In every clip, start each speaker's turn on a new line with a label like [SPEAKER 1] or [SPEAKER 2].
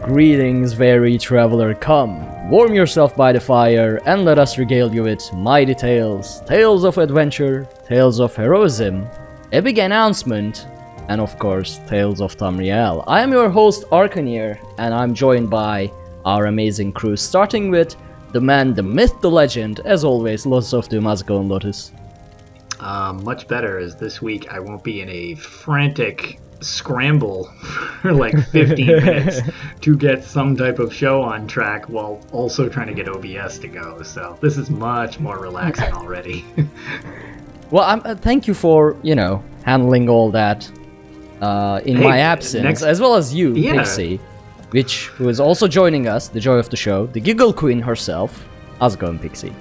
[SPEAKER 1] Greetings, weary traveler, come, warm yourself by the fire, and let us regale you with mighty tales, tales of adventure, tales of heroism, a big announcement, and of course, Tales of Tamriel. I am your host, Arkhaniir, and I'm joined by our amazing crew, starting with the man, the myth, the legend, as always, Lotus of Doom. How's it going, Lotus?
[SPEAKER 2] Much better, as this week I won't be in a frantic scramble for like 15 minutes to get some type of show on track while also trying to get OBS to go. So this is much more relaxing already.
[SPEAKER 1] Well, thank you for, handling all that in my absence, as well as you, Pixie, who is also joining us, the joy of the show, the Giggle Queen herself. How's it going, Pixie?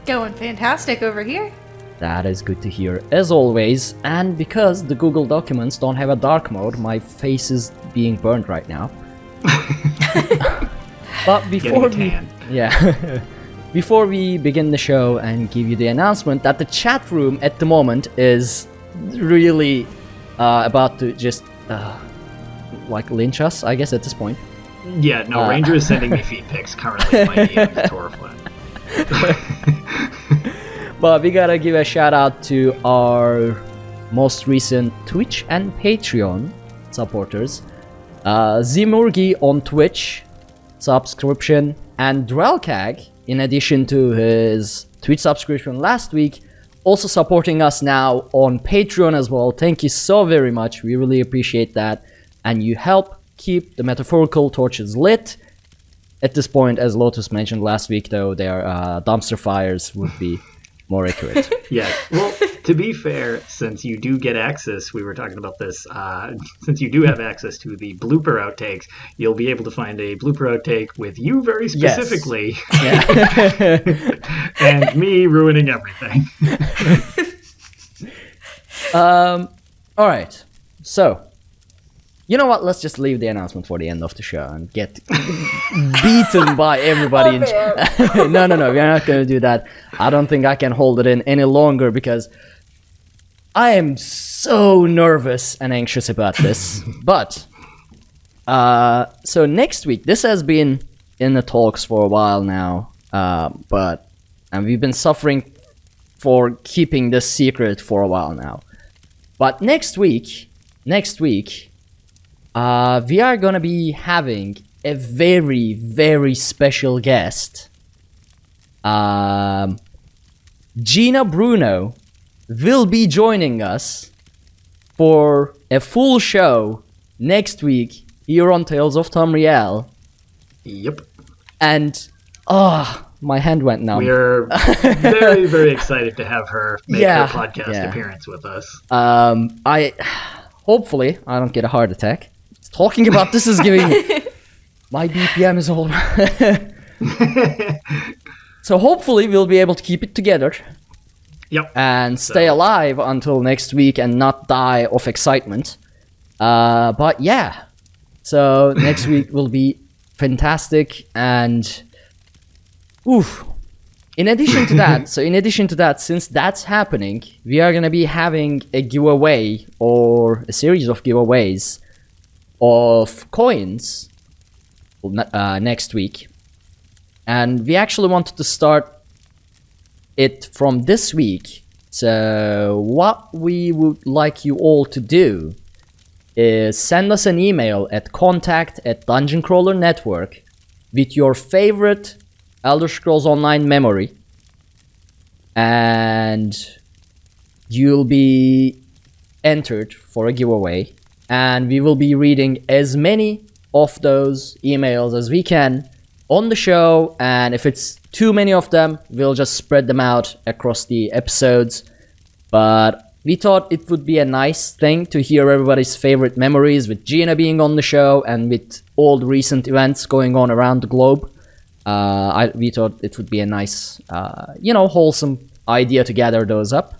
[SPEAKER 3] Going fantastic over here.
[SPEAKER 1] That is good to hear, as always, and because the Google Documents don't have a dark mode, my face is being burned right now. But before we begin the show and give you the announcement that the chat room at the moment is really about to just lynch us, I guess, at this point.
[SPEAKER 2] Yeah, no, Ranger is sending me feed pics currently in my DM to Torflin.
[SPEAKER 1] But we gotta give a shout out to our most recent Twitch and Patreon supporters. Zimurgi on Twitch, subscription, and Drelkag, in addition to his Twitch subscription last week, also supporting us now on Patreon as well. Thank you so very much. We really appreciate that. And you help keep the metaphorical torches lit. At this point, as Lotus mentioned last week, though, their dumpster fires would be more accurate.
[SPEAKER 2] Yeah. Well, to be fair, since you do get access, we were talking about this, since you do have access to the blooper outtakes, you'll be able to find a blooper outtake with you very specifically. Yes. Yeah. And me ruining everything.
[SPEAKER 1] All right. So, you know what? Let's just leave the announcement for the end of the show and get beaten by everybody. No, we're not going to do that. I don't think I can hold it in any longer because I am so nervous and anxious about this. But, so next week, this has been in the talks for a while now, and we've been suffering for keeping this secret for a while now. But next week, we are gonna be having a very, very special guest. Gina Bruno will be joining us for a full show next week here on Tales of Tamriel.
[SPEAKER 2] Yep.
[SPEAKER 1] And, my hand went numb.
[SPEAKER 2] We're very, very excited to have her make her podcast appearance with us.
[SPEAKER 1] Hopefully, I don't get a heart attack. Talking about this is giving my BPM is all. So hopefully we'll be able to keep it together.
[SPEAKER 2] Yep.
[SPEAKER 1] And stay alive until next week and not die of excitement. But yeah. So next week will be fantastic, and in addition to that, since that's happening, we are gonna be having a giveaway or a series of giveaways of coins next week, and we actually wanted to start it from this week. So what we would like you all to do is send us an email at contact@Dungeon Crawler Network with your favorite Elder Scrolls Online memory, and you'll be entered for a giveaway. And we will be reading as many of those emails as we can on the show. And if it's too many of them, we'll just spread them out across the episodes. But we thought it would be a nice thing to hear everybody's favorite memories with Gina being on the show and with all the recent events going on around the globe. We thought it would be a nice, wholesome idea to gather those up.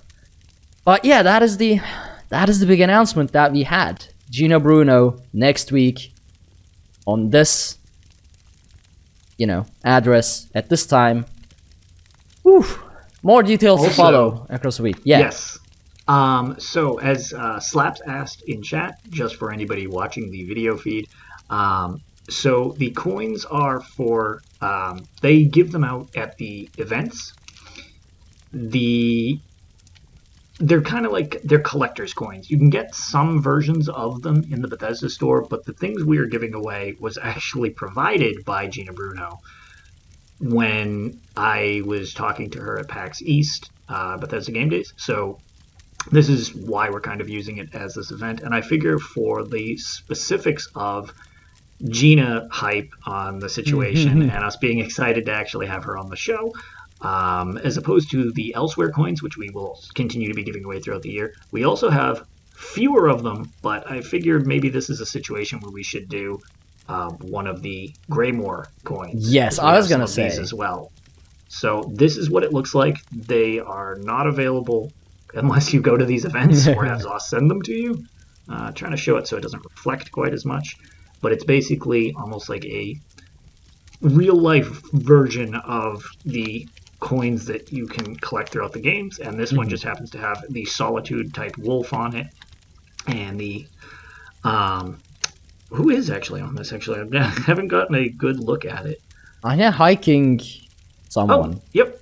[SPEAKER 1] But yeah, that is the big announcement that we had. Gina Bruno next week on this, address at this time. More details to follow across the week. Yeah.
[SPEAKER 2] Yes. So as Slaps asked in chat, just for anybody watching the video feed, So the coins are for, they give them out at the events. They're kind of like, they're collector's coins. You can get some versions of them in the Bethesda store, but the things we are giving away was actually provided by Gina Bruno when I was talking to her at PAX East, Bethesda Game Days. So this is why we're kind of using it as this event. And I figure for the specifics of Gina hype on the situation and us being excited to actually have her on the show, as opposed to the elsewhere coins, which we will continue to be giving away throughout the year. We also have fewer of them, but I figured maybe this is a situation where we should do one of the Greymore coins.
[SPEAKER 1] Yes, I was going to say.
[SPEAKER 2] As well. So this is what it looks like. They are not available unless you go to these events or have Zoss send them to you. Trying to show it so it doesn't reflect quite as much. But it's basically almost like a real-life version of the coins that you can collect throughout the games, and this one just happens to have the Solitude-type wolf on it, and the... who is actually on this, actually? I haven't gotten a good look at it.
[SPEAKER 1] I know hiking someone.
[SPEAKER 2] Oh, yep.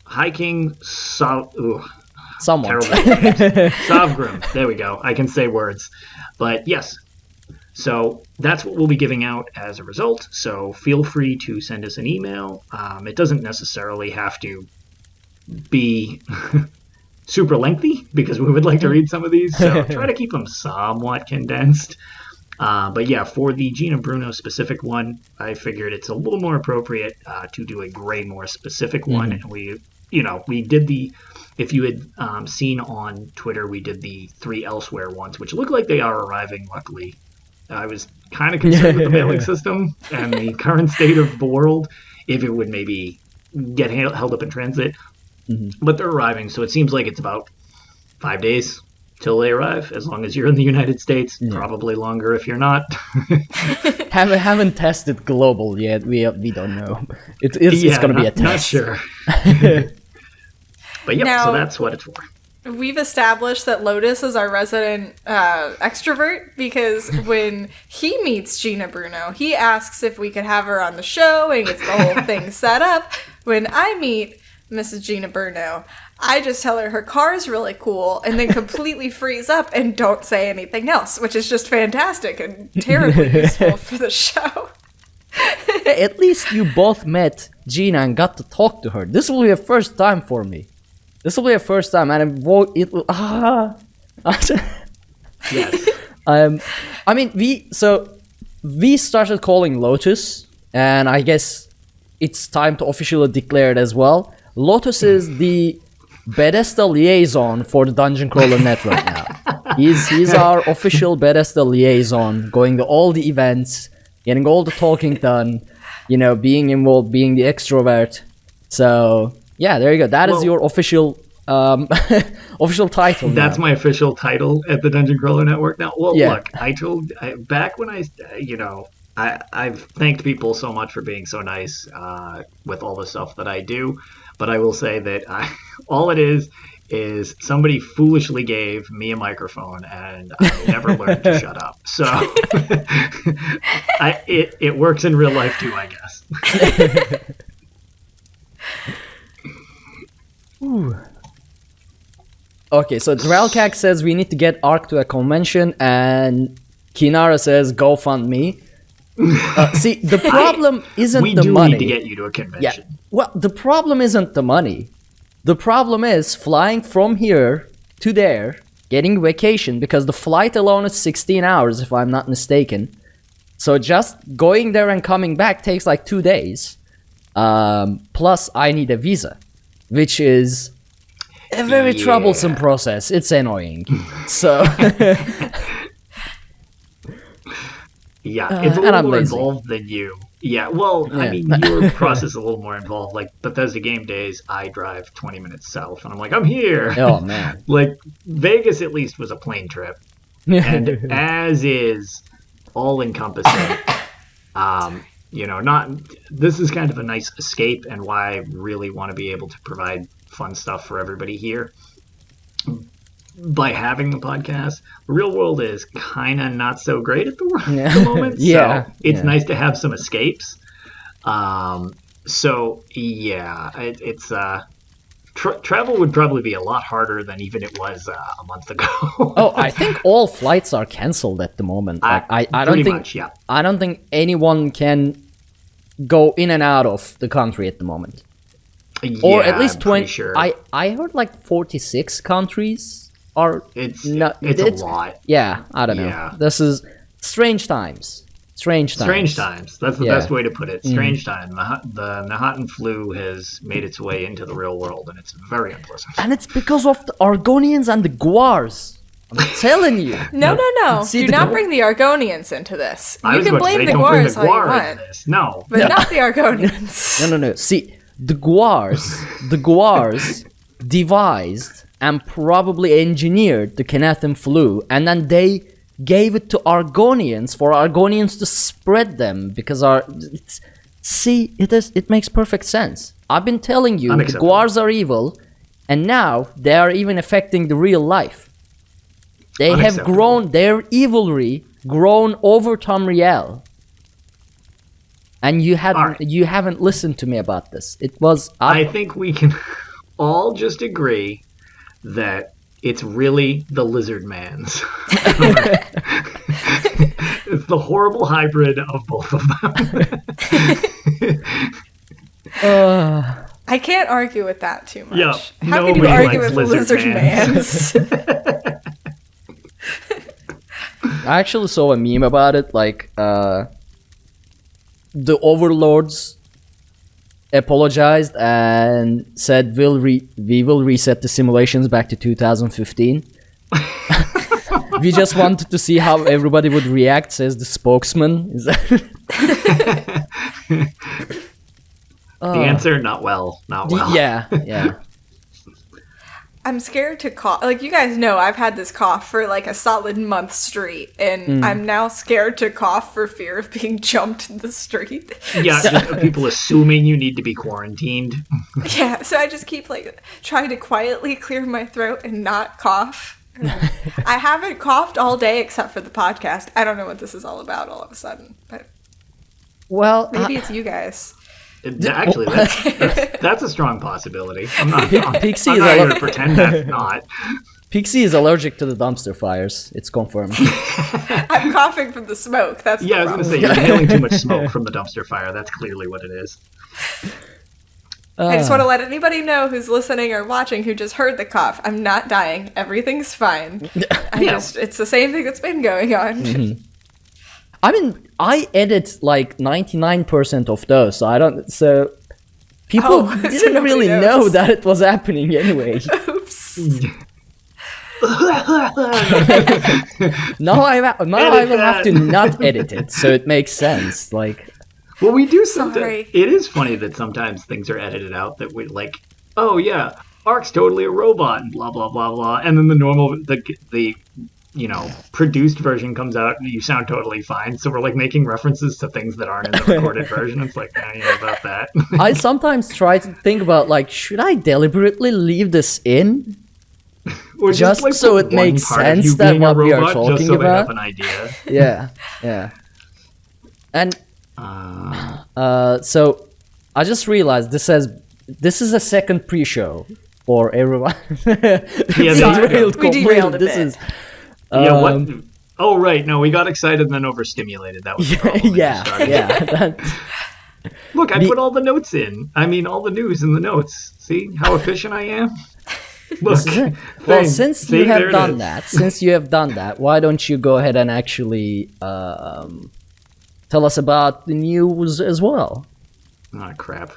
[SPEAKER 2] Hiking someone.
[SPEAKER 1] Terrible.
[SPEAKER 2] Sovgrim. There we go. I can say words. But yes. So that's what we'll be giving out as a result. So feel free to send us an email. It doesn't necessarily have to be super lengthy because we would like to read some of these. So try to keep them somewhat condensed. But yeah, for the Gina Bruno specific one, I figured it's a little more appropriate to do a Greymore specific one. And we did the, if you had seen on Twitter, we did the 3 elsewhere ones, which look like they are arriving, luckily. I was kind of concerned with the mailing system and the current state of the world, if it would maybe get held up in transit. But they're arriving, so it seems like it's about 5 days till they arrive, as long as you're in the United States. Probably longer if you're not.
[SPEAKER 1] haven't tested global yet. We don't know. It's going to be a test.
[SPEAKER 2] Not sure. But yep, so that's what it's for.
[SPEAKER 3] We've established that Lotus is our resident extrovert because when he meets Gina Bruno, he asks if we could have her on the show and gets the whole thing set up. When I meet Mrs. Gina Bruno, I just tell her car's really cool and then completely freeze up and don't say anything else, which is just fantastic and terribly useful for the show.
[SPEAKER 1] At least you both met Gina and got to talk to her. This will be a first time for me. This will be a first time, and it will.
[SPEAKER 2] Yes.
[SPEAKER 1] I mean, we started calling Lotus, and I guess it's time to officially declare it as well. Lotus is the Bethesda liaison for the Dungeon Crawler Network now. He's our official Bethesda liaison, going to all the events, getting all the talking done, being involved, being the extrovert. So yeah, there you go. That is your official official title.
[SPEAKER 2] That's my official title at the Dungeon Crawler Network now. Well, look, back when I've thanked people so much for being so nice with all the stuff that I do, but I will say that all it is somebody foolishly gave me a microphone and I never learned to shut up. So it works in real life too, I guess.
[SPEAKER 1] Ooh. Okay, so Drelkak says we need to get Ark to a convention, and Kinara says go fund me. See, the problem isn't the money.
[SPEAKER 2] We do need to get you to a convention.
[SPEAKER 1] Yeah. Well, the problem isn't the money. The problem is flying from here to there, getting vacation, because the flight alone is 16 hours, if I'm not mistaken. So just going there and coming back takes like 2 days. Plus, I need a visa, which is a very troublesome process. It's annoying. So...
[SPEAKER 2] Yeah, it's a little more involved than you. Yeah, well, I mean, your process is a little more involved. Like, Bethesda Game Days, I drive 20 minutes south, and I'm like, I'm here.
[SPEAKER 1] Oh, man.
[SPEAKER 2] Like, Vegas at least was a plane trip. And as is, all-encompassing. This is kind of a nice escape, and why I really want to be able to provide fun stuff for everybody here. by having the podcast, the real world is kind of not so great at the moment.
[SPEAKER 1] Yeah.
[SPEAKER 2] So it's nice to have some escapes. So yeah, it's travel would probably be a lot harder than even it was a month ago.
[SPEAKER 1] Oh, I think all flights are cancelled at the moment. Like, I don't
[SPEAKER 2] pretty
[SPEAKER 1] think
[SPEAKER 2] much, yeah.
[SPEAKER 1] I don't think anyone can go in and out of the country at the moment. Or at least 20.
[SPEAKER 2] Sure.
[SPEAKER 1] I heard like 46 countries are.
[SPEAKER 2] It's
[SPEAKER 1] not,
[SPEAKER 2] a lot.
[SPEAKER 1] Yeah, I don't know.
[SPEAKER 2] Yeah.
[SPEAKER 1] This is strange times. Strange times.
[SPEAKER 2] That's the best way to put it. Strange time. The Nahatan flu has made its way into the real world, and it's very unpleasant.
[SPEAKER 1] And it's because of the Argonians and the Guars. I'm telling you.
[SPEAKER 3] No.
[SPEAKER 1] See,
[SPEAKER 3] Do not bring the Argonians into this.
[SPEAKER 2] I
[SPEAKER 3] You
[SPEAKER 2] was
[SPEAKER 3] can
[SPEAKER 2] about to
[SPEAKER 3] blame
[SPEAKER 2] say,
[SPEAKER 3] the
[SPEAKER 2] don't bring
[SPEAKER 3] Guars
[SPEAKER 2] the
[SPEAKER 3] all you
[SPEAKER 2] Guar
[SPEAKER 3] want,
[SPEAKER 2] into this. No.
[SPEAKER 3] but not the Argonians.
[SPEAKER 1] No. See, the Guars devised and probably engineered the Kenathan flu, and then they gave it to Argonians for Argonians to spread them because it makes perfect sense. I've been telling you the Guars are evil, and now they are even affecting the real life. They have grown, their evilry grown over Tamriel. And you haven't listened to me about this. It was
[SPEAKER 2] I think we can all just agree that it's really the lizard man's. It's the horrible hybrid of both of them.
[SPEAKER 3] I can't argue with that too much.
[SPEAKER 2] Yeah,
[SPEAKER 3] How can you argue with lizard mans?
[SPEAKER 1] I actually saw a meme about it, like the overlords apologized and said we will reset the simulations back to 2015. We just wanted to see how everybody would react, says the spokesman. Is that
[SPEAKER 2] the answer? Not well.
[SPEAKER 1] Yeah.
[SPEAKER 3] I'm scared to cough. Like, you guys know, I've had this cough for like a solid month straight, and I'm now scared to cough for fear of being jumped in the street.
[SPEAKER 2] Yeah, just people assuming you need to be quarantined.
[SPEAKER 3] Yeah, so I just keep like trying to quietly clear my throat and not cough. I haven't coughed all day except for the podcast. I don't know what this is all about all of a sudden, but maybe it's you guys.
[SPEAKER 2] Actually, that's a strong possibility. I'm not
[SPEAKER 1] Pixie
[SPEAKER 2] I'm not going to pretend that's not.
[SPEAKER 1] Pixie is allergic to the dumpster fires. It's confirmed.
[SPEAKER 3] I'm coughing from the smoke. That's
[SPEAKER 2] I was going to say, you're inhaling too much smoke from the dumpster fire. That's clearly what it is.
[SPEAKER 3] I just want to let anybody know who's listening or watching who just heard the cough. I'm not dying. Everything's fine. It's the same thing that's been going on.
[SPEAKER 1] Mm-hmm. I mean, I edit like 99% of those, so people didn't really know that it was happening anyway.
[SPEAKER 3] Oops.
[SPEAKER 1] Now I will have to not edit it, so it makes sense. Like,
[SPEAKER 2] well, we do sometimes. It is funny that sometimes things are edited out that we like. Oh yeah, Ark's totally a robot, and blah blah blah blah, and then the produced version comes out and you sound totally fine. So we're like making references to things that aren't in the recorded version. It's like, about that.
[SPEAKER 1] I sometimes try to think about like, should I deliberately leave this in?
[SPEAKER 2] Or
[SPEAKER 1] just
[SPEAKER 2] like
[SPEAKER 1] so it makes sense that what we are talking
[SPEAKER 2] just so
[SPEAKER 1] about.
[SPEAKER 2] They have an idea.
[SPEAKER 1] Yeah. And so I just realized this is a second pre-show for everyone.
[SPEAKER 3] We derailed a bit.
[SPEAKER 2] What? Oh, right. No, we got excited and then overstimulated. That was the problem.
[SPEAKER 1] Yeah.
[SPEAKER 2] Look, I put all the notes in. I mean, all the news in the notes. See how efficient I am? Look.
[SPEAKER 1] Well, since you have done that, why don't you go ahead and actually tell us about the news as well?
[SPEAKER 2] Oh, crap.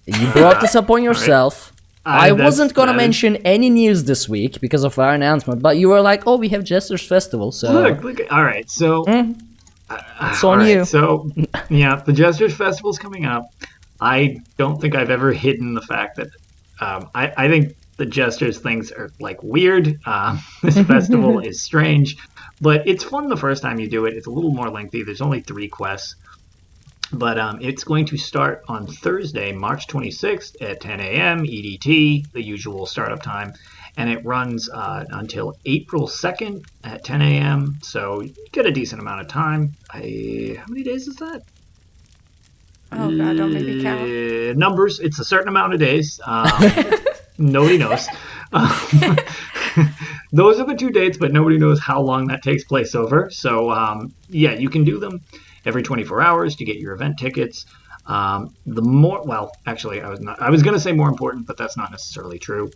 [SPEAKER 1] You brought this up on yourself. I wasn't going to mention any news this week because of our announcement, but you were like, oh, we have Jesters Festival, so...
[SPEAKER 2] Look, all right, so...
[SPEAKER 1] It's on you.
[SPEAKER 2] So, yeah, the Jesters Festival's coming up. I don't think I've ever hidden the fact that I think the Jesters things are, like, weird. This festival is strange, but it's fun the first time you do it. It's a little more lengthy. There's only 3 quests. But it's going to start on Thursday, March 26th at 10 a.m. EDT, the usual startup time. and it runs until April 2nd at 10 a.m. So you get a decent amount of time. How many days is that?
[SPEAKER 3] Oh, God, don't make me count.
[SPEAKER 2] Numbers. It's a certain amount of days. Nobody knows. Those are the 2 dates, but nobody knows how long that takes place over. So, you can do them every 24 hours to get your event tickets. I was going to say more important, but that's not necessarily true.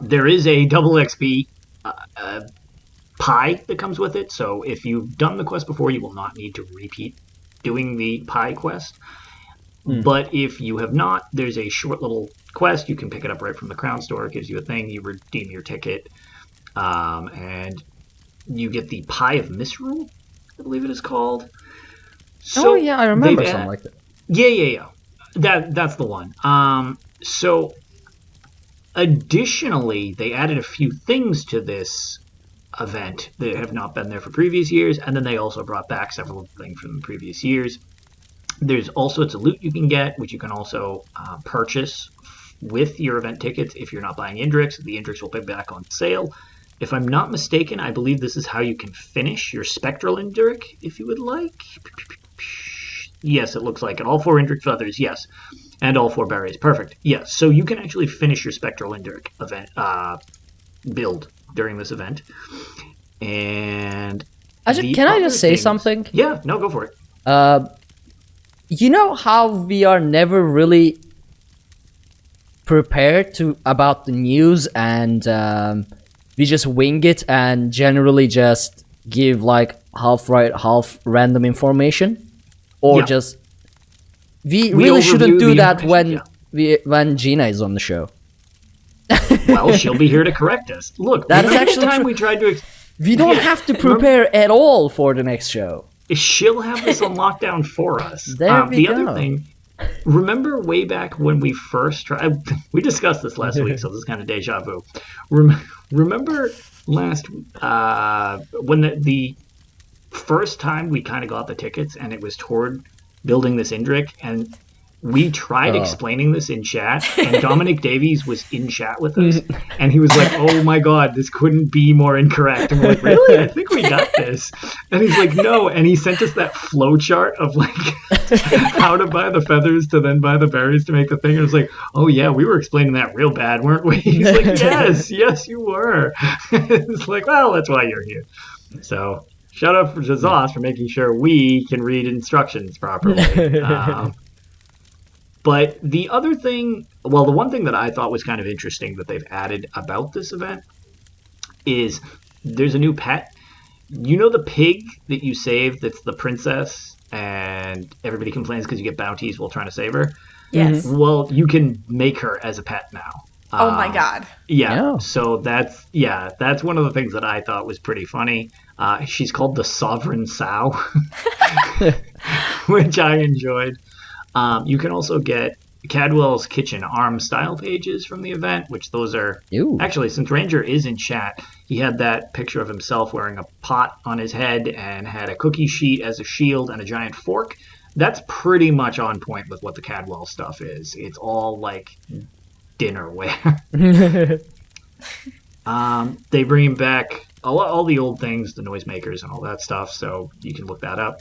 [SPEAKER 2] There is a double XP pie that comes with it. So if you've done the quest before, you will not need to repeat doing the pie quest. But if you have not, there's a short little quest. You can pick it up right from the Crown Store. It gives you a thing. You redeem your ticket. And you get the Pie of Misrule, I believe it is called. So
[SPEAKER 1] I remember something like that.
[SPEAKER 2] Yeah. That's the one. So additionally, they added a few things to this event that have not been there for previous years, and then they also brought back several things from the previous years. There's all sorts of loot you can get, which you can also purchase with your event tickets. If you're not buying Indrix, the Indrix will be back on sale. If I'm not mistaken, I believe this is how you can finish your Spectral Indrix, if you would like. Yes, it looks like it. All 4 Indrix feathers, yes. And all 4 berries. Perfect. Yes, so you can actually finish your Spectral Indrix event build during this event. And
[SPEAKER 1] can I just say something?
[SPEAKER 2] Yeah, no, go for it.
[SPEAKER 1] You know how we are never really prepared about the news, and we just wing it and generally just give like half right, half random information, or just we really shouldn't do that when Gina is on the show.
[SPEAKER 2] Well, she'll be here to correct us. Look,
[SPEAKER 1] that is actually
[SPEAKER 2] time we tried to.
[SPEAKER 1] We don't have to prepare at all for the next show.
[SPEAKER 2] She'll have this on lockdown for us.
[SPEAKER 1] There we go.
[SPEAKER 2] Other thing, remember way back when we first tried, we discussed this last week, so this is kind of deja vu. Remember last, when the first time we kind of got the tickets and it was toward building this Indrix, and we tried explaining this in chat, and Dominic Davies was in chat with us, and he was like, oh my god, this couldn't be more incorrect. And we're like, really? I think we got this. And he's like, no. And he sent us that flow chart of like how to buy the feathers to then buy the berries to make the thing. And I was like, oh yeah, we were explaining that real bad, weren't we? He's like, yes, you were. It's like, well, that's why you're here. So shout out to Zos for making sure we can read instructions properly. But the other thing, well, the one thing that I thought was kind of interesting that they've added about this event is there's a new pet. You know the pig that you saved that's the princess and everybody complains because you get bounties while trying to save her?
[SPEAKER 3] Yes.
[SPEAKER 2] Well, you can make her as a pet now.
[SPEAKER 3] Oh my god.
[SPEAKER 2] Yeah. So that's one of the things that I thought was pretty funny. She's called the Sovereign Sow, which I enjoyed. You can also get Cadwell's Kitchen Arm style pages from the event, which those are... Actually, since Ranger is in chat, he had that picture of himself wearing a pot on his head and had a cookie sheet as a shield and a giant fork. That's pretty much on point with what the Cadwell stuff is. It's all like dinnerware. They bring back all the old things, the noisemakers and all that stuff, so you can look that up.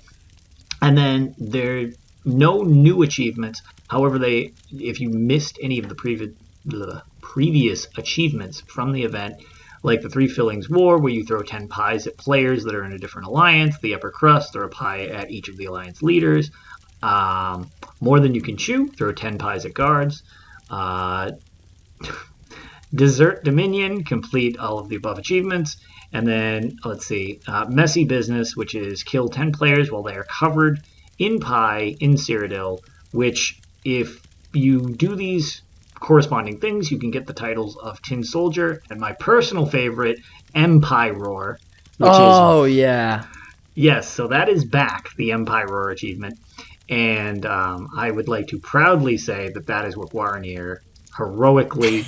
[SPEAKER 2] And then there... no new achievements. However, if you missed any of the previous achievements from the event, like the 3 Fillings War, where you throw 10 pies at players that are in a different alliance, the Upper Crust, throw a pie at each of the alliance leaders, More Than You Can Chew, throw 10 pies at guards, Desert Dominion, complete all of the above achievements, and then, let's see, Messy Business, which is kill 10 players while they are covered in pie in Cyrodiil, which if you do these corresponding things, you can get the titles of Tin Soldier and my personal favorite, Empire Roar.
[SPEAKER 1] Yeah.
[SPEAKER 2] Yes, so that is back, the Empire Roar achievement. And I would like to proudly say that is what Arkhaniir heroically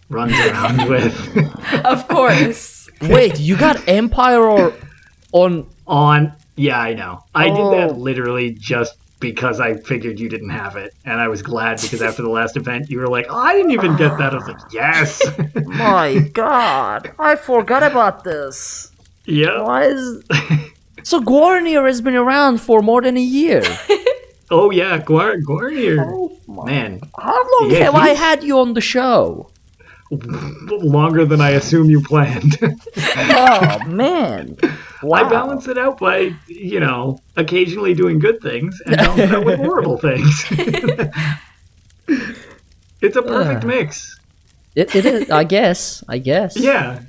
[SPEAKER 2] runs around with.
[SPEAKER 3] Of course.
[SPEAKER 1] Wait, you got Empire Roar on...
[SPEAKER 2] Yeah, I know. I did that literally just because I figured you didn't have it. And I was glad because after the last event, you were like, oh, I didn't even get that. I was like, yes.
[SPEAKER 1] My God, I forgot about this.
[SPEAKER 2] Yeah.
[SPEAKER 1] Why is... So Arkhaniir has been around for more than a year.
[SPEAKER 2] Oh, yeah, Arkhaniir.
[SPEAKER 1] Oh,
[SPEAKER 2] Man.
[SPEAKER 1] How long have I had you on the show?
[SPEAKER 2] Longer than I assume you planned.
[SPEAKER 1] Oh, man. Wow.
[SPEAKER 2] I balance it out by, occasionally doing good things and balance it out with horrible things. It's a perfect mix.
[SPEAKER 1] It is, I guess.
[SPEAKER 2] Yeah.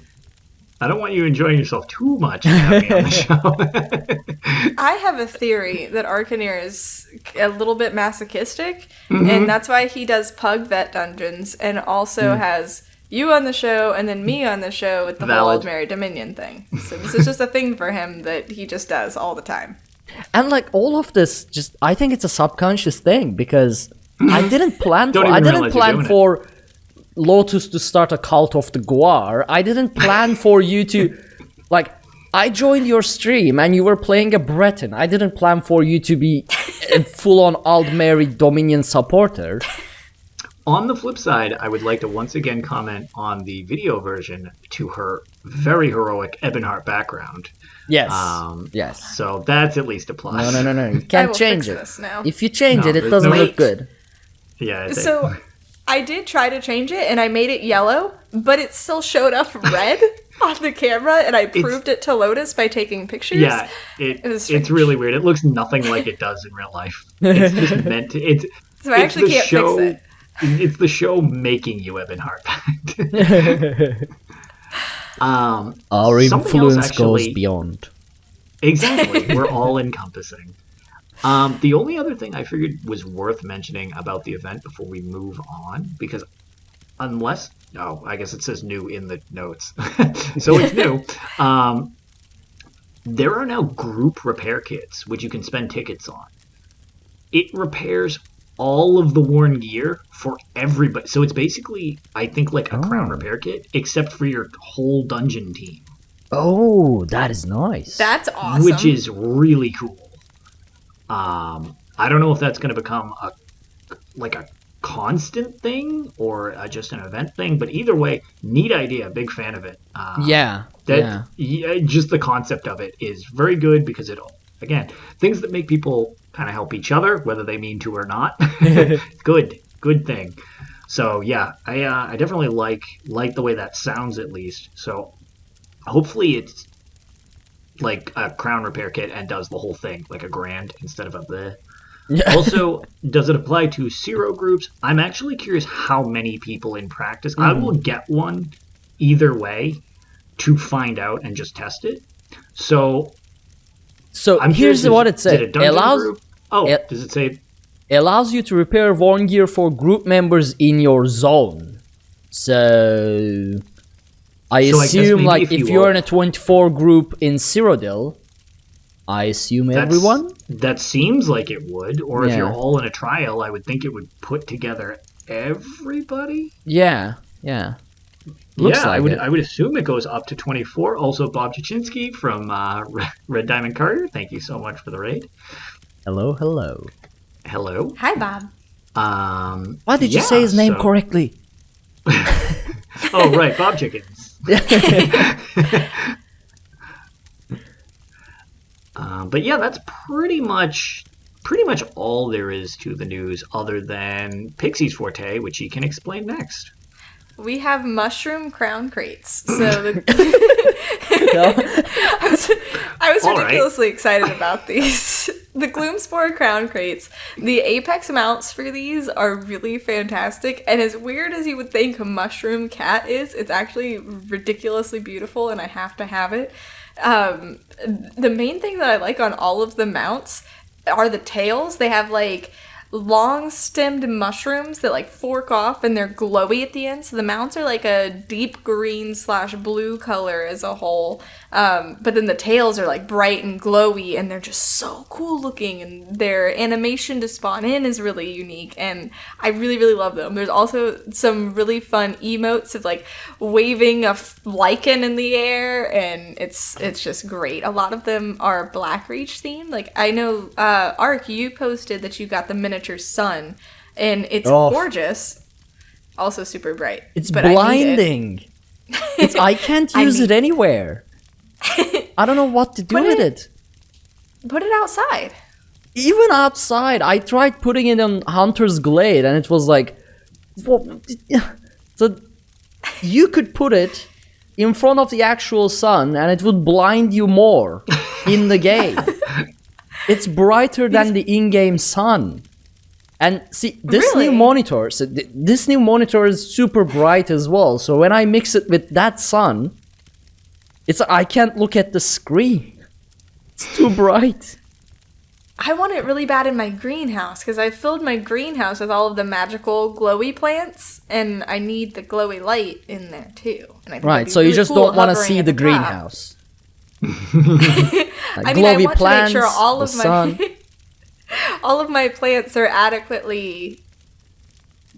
[SPEAKER 2] I don't want you enjoying yourself too much and having me on the show.
[SPEAKER 3] I have a theory that Arkhaniir is a little bit masochistic, and that's why he does pug vet dungeons and also has you on the show and then me on the show with the whole Aldmeri Dominion thing. So this is just a thing for him that he just does all the time.
[SPEAKER 1] And like all of this, I think it's a subconscious thing because I didn't plan for Lotus to start a cult of the Guar. I didn't plan for you to, I joined your stream and you were playing a Breton. I didn't plan for you to be a full-on Aldmeri Dominion supporter.
[SPEAKER 2] On the flip side, I would like to once again comment on the video version to her very heroic Ebonheart background.
[SPEAKER 1] Yes.
[SPEAKER 2] Yes. So that's at least a plus.
[SPEAKER 1] No. You can't change it.
[SPEAKER 3] Now.
[SPEAKER 1] If you change it doesn't look good.
[SPEAKER 2] Yeah.
[SPEAKER 3] So I did try to change it and I made it yellow, but it still showed up red on the camera, and I proved it to Lotus by taking pictures.
[SPEAKER 2] Yeah, it's really weird. It looks nothing like it does in real life. It's just meant to.
[SPEAKER 3] So I actually can't fix it.
[SPEAKER 2] It's the show making you Ebonheart.
[SPEAKER 1] Our influence goes beyond.
[SPEAKER 2] Exactly. We're all encompassing. The only other thing I figured was worth mentioning about the event before we move on, because I guess it says new in the notes. So it's new. There are now group repair kits, which you can spend tickets on. It repairs all of the worn gear for everybody. So it's basically, I think, like a crown repair kit, except for your whole dungeon team.
[SPEAKER 1] Oh, that is nice.
[SPEAKER 3] That's awesome.
[SPEAKER 2] Which is really cool. I don't know if that's going to become a constant thing or just an event thing, but either way, neat idea. Big fan of it. Just the concept of it is very good because again, things that make people kind of help each other, whether they mean to or not. Good thing. So yeah, I definitely like the way that sounds, at least. So hopefully it's like a crown repair kit and does the whole thing, like a grand instead of a bleh. Also, does it apply to Zero groups? I'm actually curious how many people in practice. I will get one either way to find out and just test it. So
[SPEAKER 1] here's what it said.
[SPEAKER 2] Does it say?
[SPEAKER 1] Allows you to repair worn gear for group members in your zone. So I assume if you're in a 24 group in Cyrodiil, I assume everyone?
[SPEAKER 2] That seems like it would. Or if you're all in a trial, I would think it would put together everybody.
[SPEAKER 1] Yeah. Looks
[SPEAKER 2] I would assume it goes up to 24. Also, Bob Jaczynski from Red Diamond Carter, thank you so much for the raid.
[SPEAKER 1] Hello.
[SPEAKER 3] Hi, Bob.
[SPEAKER 1] Why did you say his name correctly?
[SPEAKER 2] Oh, right, Bob Chickens. But yeah, that's pretty much all there is to the news, other than Pixie's forte, which he can explain next.
[SPEAKER 3] We have mushroom crown crates. So I was ridiculously excited about these. The Gloomspore crown crates. The apex mounts for these are really fantastic. And as weird as you would think a mushroom cat is, it's actually ridiculously beautiful, and I have to have it. The main thing that I like on all of the mounts are the tails. They have long stemmed mushrooms that fork off, and they're glowy at the end. So the mounts are a deep green / blue color as a whole. But then the tails are like bright and glowy, and they're just so cool looking, and their animation to spawn in is really unique, and I really, really love them. There's also some really fun emotes of like waving a lichen in the air, and it's just great. A lot of them are Blackreach themed. Like I know, Ark, you posted that you got the miniature sun, and it's gorgeous. Also super bright.
[SPEAKER 1] It's blinding. I can't use it anywhere. I don't know what to do with it.
[SPEAKER 3] Put it outside.
[SPEAKER 1] Even outside, I tried putting it on Hunter's Glade, and it was like, so you could put it in front of the actual sun, and it would blind you more in the game. It's brighter than the in-game sun. And see, this new monitor, this new monitor is super bright as well. So when I mix it with that sun, I can't look at the screen. It's too bright.
[SPEAKER 3] I want it really bad in my greenhouse because I filled my greenhouse with all of the magical glowy plants, and I need the glowy light in there too. And I think
[SPEAKER 1] right, so you just don't want to see the greenhouse.
[SPEAKER 3] I mean, I want to make sure all of my all of my plants are adequately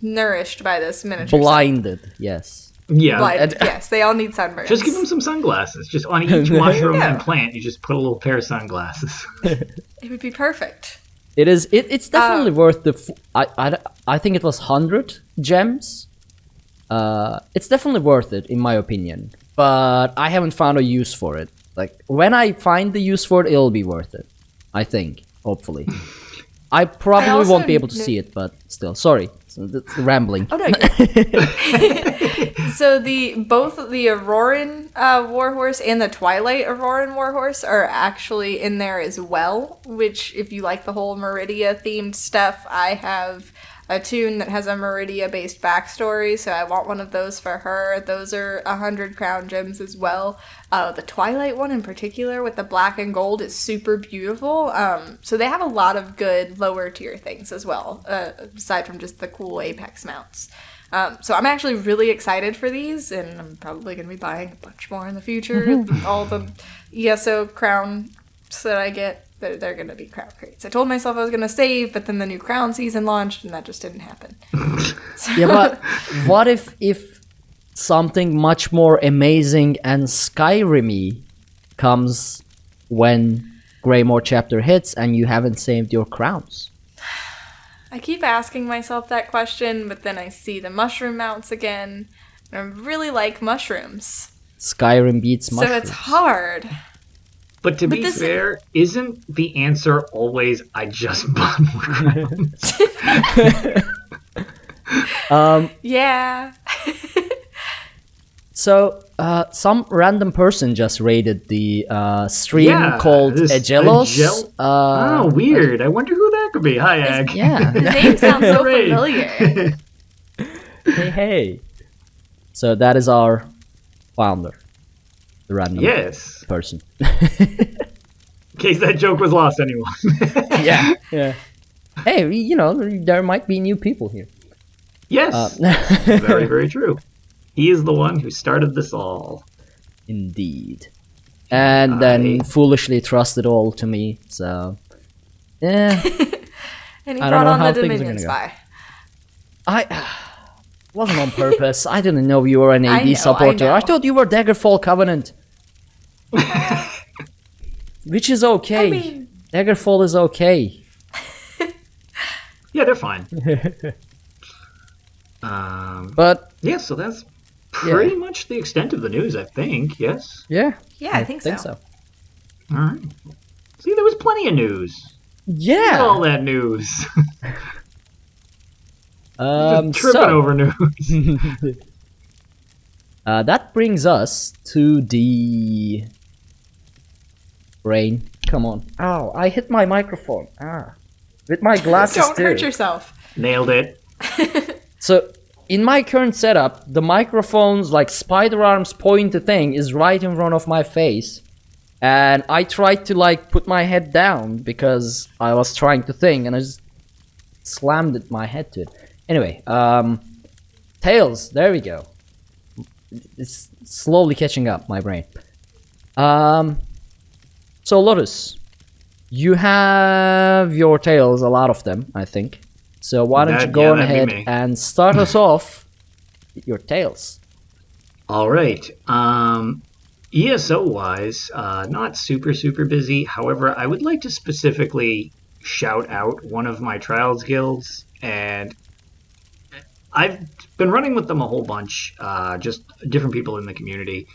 [SPEAKER 3] nourished by this miniature.
[SPEAKER 1] Blinded, yes.
[SPEAKER 2] Yeah.
[SPEAKER 3] Yes, they all need sunburns.
[SPEAKER 2] Just give them some sunglasses. Just on each mushroom and plant, you just put a little pair of sunglasses.
[SPEAKER 3] It would be perfect.
[SPEAKER 1] It is. It's definitely worth the. I think it was 100 gems. It's definitely worth it in my opinion. But I haven't found a use for it. Like when I find the use for it, it'll be worth it. I think. Hopefully. I probably won't be able to see it, but still. Sorry. That's rambling.
[SPEAKER 3] Oh no. So both the Auroran Warhorse and the Twilight Auroran Warhorse are actually in there as well, which if you like the whole Meridia themed stuff, I have a tune that has a Meridia based backstory, so I want one of those for her. Those are 100 crown gems as well. The Twilight one in particular with the black and gold is super beautiful. So they have a lot of good lower tier things as well, aside from just the cool Apex mounts. So I'm actually really excited for these, and I'm probably going to be buying a bunch more in the future. All the ESO crowns that I get, they're going to be crown crates. I told myself I was going to save, but then the new crown season launched, and that just didn't happen.
[SPEAKER 1] Yeah, but what if something much more amazing and Skyrim-y comes when Greymore chapter hits and you haven't saved your crowns?
[SPEAKER 3] I keep asking myself that question, but then I see the mushroom mounts again, and I really like mushrooms.
[SPEAKER 1] Skyrim beats mushrooms.
[SPEAKER 3] So it's hard.
[SPEAKER 2] But to be fair, isn't the answer always, I just bought more crowns?
[SPEAKER 3] Yeah.
[SPEAKER 1] So, some random person just raided the stream called Agelos.
[SPEAKER 2] Oh, weird. I wonder who that could be. Hi, Ag.
[SPEAKER 1] Yeah.
[SPEAKER 3] His name sounds so familiar.
[SPEAKER 1] Hey. So that is our founder. The random person.
[SPEAKER 2] In case that joke was lost, anyone.
[SPEAKER 1] Yeah. Hey, there might be new people here.
[SPEAKER 2] Yes. Very, very true. He is the one who started this all.
[SPEAKER 1] Indeed. And then foolishly trusted all to me, so... Yeah.
[SPEAKER 3] And he brought on the Dominion spy.
[SPEAKER 1] Wasn't on purpose. I didn't know you were an AD supporter. I thought you were Daggerfall Covenant. Which is okay. I mean... Daggerfall is okay.
[SPEAKER 2] Yeah, they're fine.
[SPEAKER 1] But...
[SPEAKER 2] Yeah, so that's... pretty much the extent of the news, I think. Yes?
[SPEAKER 1] Yeah.
[SPEAKER 3] Yeah, I think so.
[SPEAKER 2] All right. See, there was plenty of news.
[SPEAKER 1] Yeah.
[SPEAKER 2] All that news. Just tripping over news.
[SPEAKER 1] That brings us to the brain. Come on. Ow, I hit my microphone. With my glasses
[SPEAKER 3] Don't hurt yourself.
[SPEAKER 2] Nailed it.
[SPEAKER 1] So... in my current setup, the microphone's like spider arms pointed thing is right in front of my face. And I tried to like put my head down because I was trying to think and I just slammed my head to it. Anyway, Tails, there we go. It's slowly catching up, my brain. So Lotus, you have your tales, a lot of them, I think. So why don't you go on ahead and start us off with your tales?
[SPEAKER 2] All right. ESO-wise, not super busy. However, I would like to specifically shout out one of my Trials guilds, and I've been running with them a whole bunch, just different people in the community,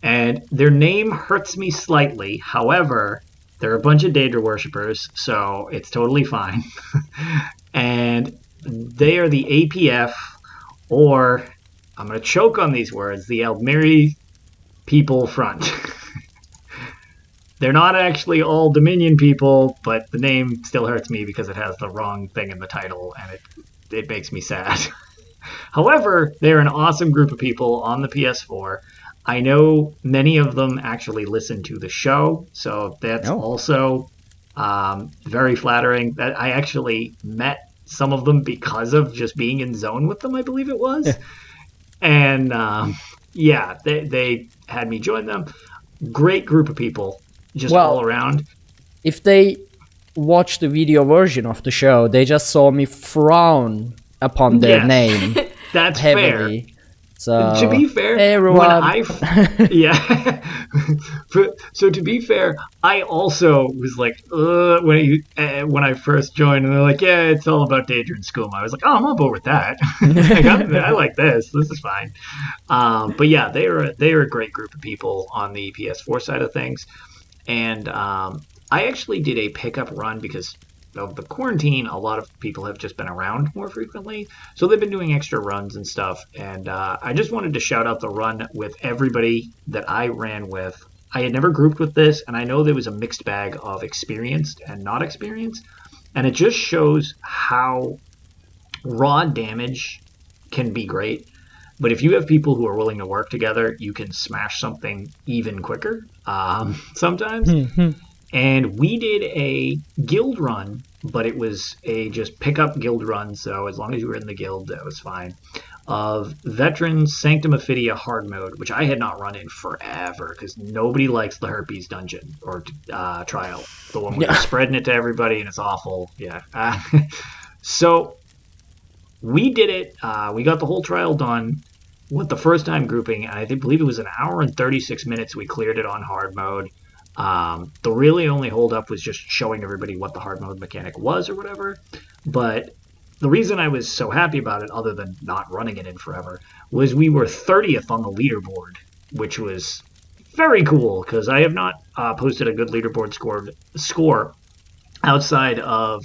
[SPEAKER 2] and their name hurts me slightly. However, they're a bunch of Daedra worshippers, so it's totally fine. And they are the APF, or I'm going to choke on these words, the Aldmeri People Front. They're not actually all Dominion people, but the name still hurts me because it has the wrong thing in the title, and it makes me sad. However, they're an awesome group of people on the PS4. I know many of them actually listen to the show, so that's also very flattering. That I actually met some of them because of just being in zone with them, I believe it was. And they had me join them. Great group of people, just all around.
[SPEAKER 1] If they watch the video version of the show, they just saw me frown upon their name.
[SPEAKER 2] That's
[SPEAKER 1] heavily.
[SPEAKER 2] Fair.
[SPEAKER 1] So,
[SPEAKER 2] to be fair,
[SPEAKER 1] hey everyone.
[SPEAKER 2] So to be fair, I also was like, when I first joined, and they're like, yeah, it's all about Daedra and Skooma. I was like, oh, I'm on board with that. I like this. This is fine. But yeah, they are a great group of people on the PS4 side of things, and I actually did a pickup run because of the quarantine. A lot of people have just been around more frequently, so they've been doing extra runs and stuff, and I just wanted to shout out the run with everybody that I ran with. I had never grouped with this, and I know there was a mixed bag of experienced and not experienced, and it just shows how raw damage can be great, but if you have people who are willing to work together, you can smash something even quicker sometimes. And we did a guild run, but it was a just pick-up guild run, so as long as you were in the guild, that was fine, of Veterans Sanctum Ophidia hard mode, which I had not run in forever, because nobody likes the Herpes dungeon, or trial. The one where you're spreading it to everybody, and it's awful. Yeah. So we did it. We got the whole trial done with the first-time grouping, and I believe it was an hour and 36 minutes we cleared it on hard mode. The really only holdup was just showing everybody what the hard mode mechanic was or whatever. But the reason I was so happy about it, other than not running it in forever, was we were 30th on the leaderboard, which was very cool because I have not posted a good leaderboard score outside of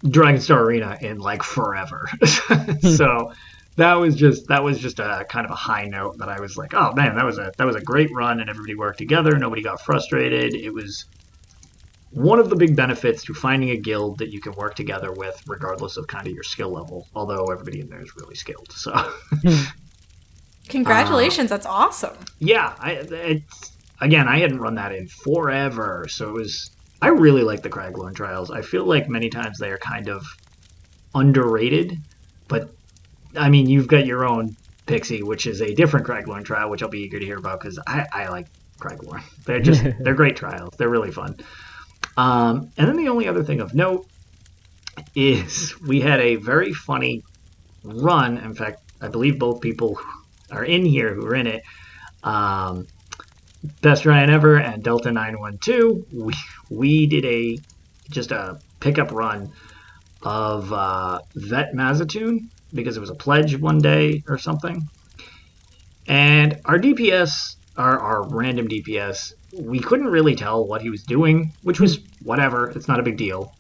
[SPEAKER 2] Dragonstar Arena in like forever. So that was just a kind of a high note that I was like, oh man, that was a great run, and everybody worked together. Nobody got frustrated. It was one of the big benefits to finding a guild that you can work together with, regardless of kind of your skill level. Although everybody in there is really skilled. So,
[SPEAKER 3] congratulations, that's awesome.
[SPEAKER 2] Yeah, I hadn't run that in forever, so it was. I really like the Craglorn trials. I feel like many times they are kind of underrated, but. I mean, you've got your own Pixie, which is a different Craglorn trial, which I'll be eager to hear about because I like Craglorn. They're great trials. They're really fun. And then the only other thing of note is we had a very funny run. In fact, I believe both people are in here who are in it. Best Ryan Ever and Delta 912. We did a pickup run of Vet Mazatoon, because it was a pledge one day or something. And our DPS, our random DPS, we couldn't really tell what he was doing, which was whatever. It's not a big deal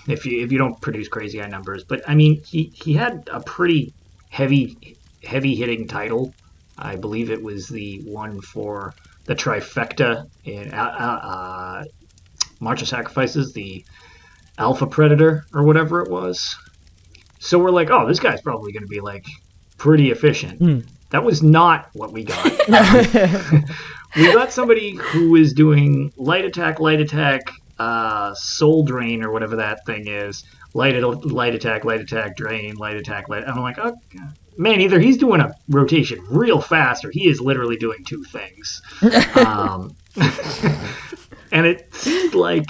[SPEAKER 2] if you don't produce crazy high numbers. But, I mean, he had a pretty heavy-hitting title. I believe it was the one for the trifecta in March of Sacrifices, the Alpha Predator or whatever it was. So we're like, oh, this guy's probably going to be, like, pretty efficient. That was not what we got. We got somebody who was doing light attack, soul drain, or whatever that thing is. Light attack, drain, light attack. And I'm like, oh, man, either he's doing a rotation real fast or he is literally doing two things. And it seemed like,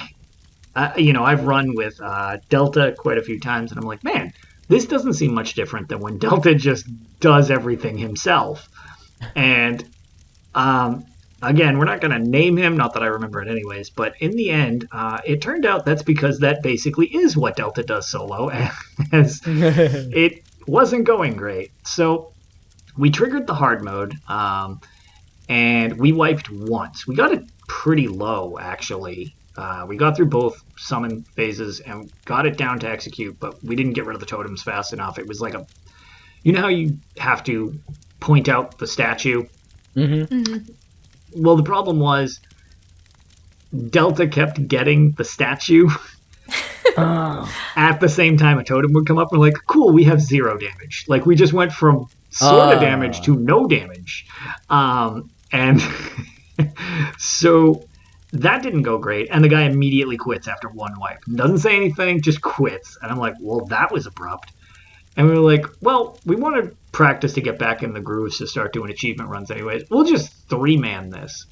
[SPEAKER 2] I've run with Delta quite a few times, and I'm like, man, this doesn't seem much different than when Delta just does everything himself. And again, we're not going to name him, not that I remember it anyways, but in the end, it turned out that's because that basically is what Delta does solo, as it wasn't going great. So we triggered the hard mode, and we wiped once. We got it pretty low, actually. We got through both summon phases and got it down to execute, but we didn't get rid of the totems fast enough. It was like you know how you have to point out the statue?
[SPEAKER 1] Mm-hmm.
[SPEAKER 3] Mm-hmm.
[SPEAKER 2] Well, the problem was Delta kept getting the statue at the same time a totem would come up. We're like, cool, we have 0 damage. Like, we just went from sort of damage to no damage. And so that didn't go great. And the guy immediately quits after one wipe. Doesn't say anything, just quits. And I'm like, well, that was abrupt. And we were like, well, we want to practice to get back in the grooves to start doing achievement runs anyways. We'll just 3-man this.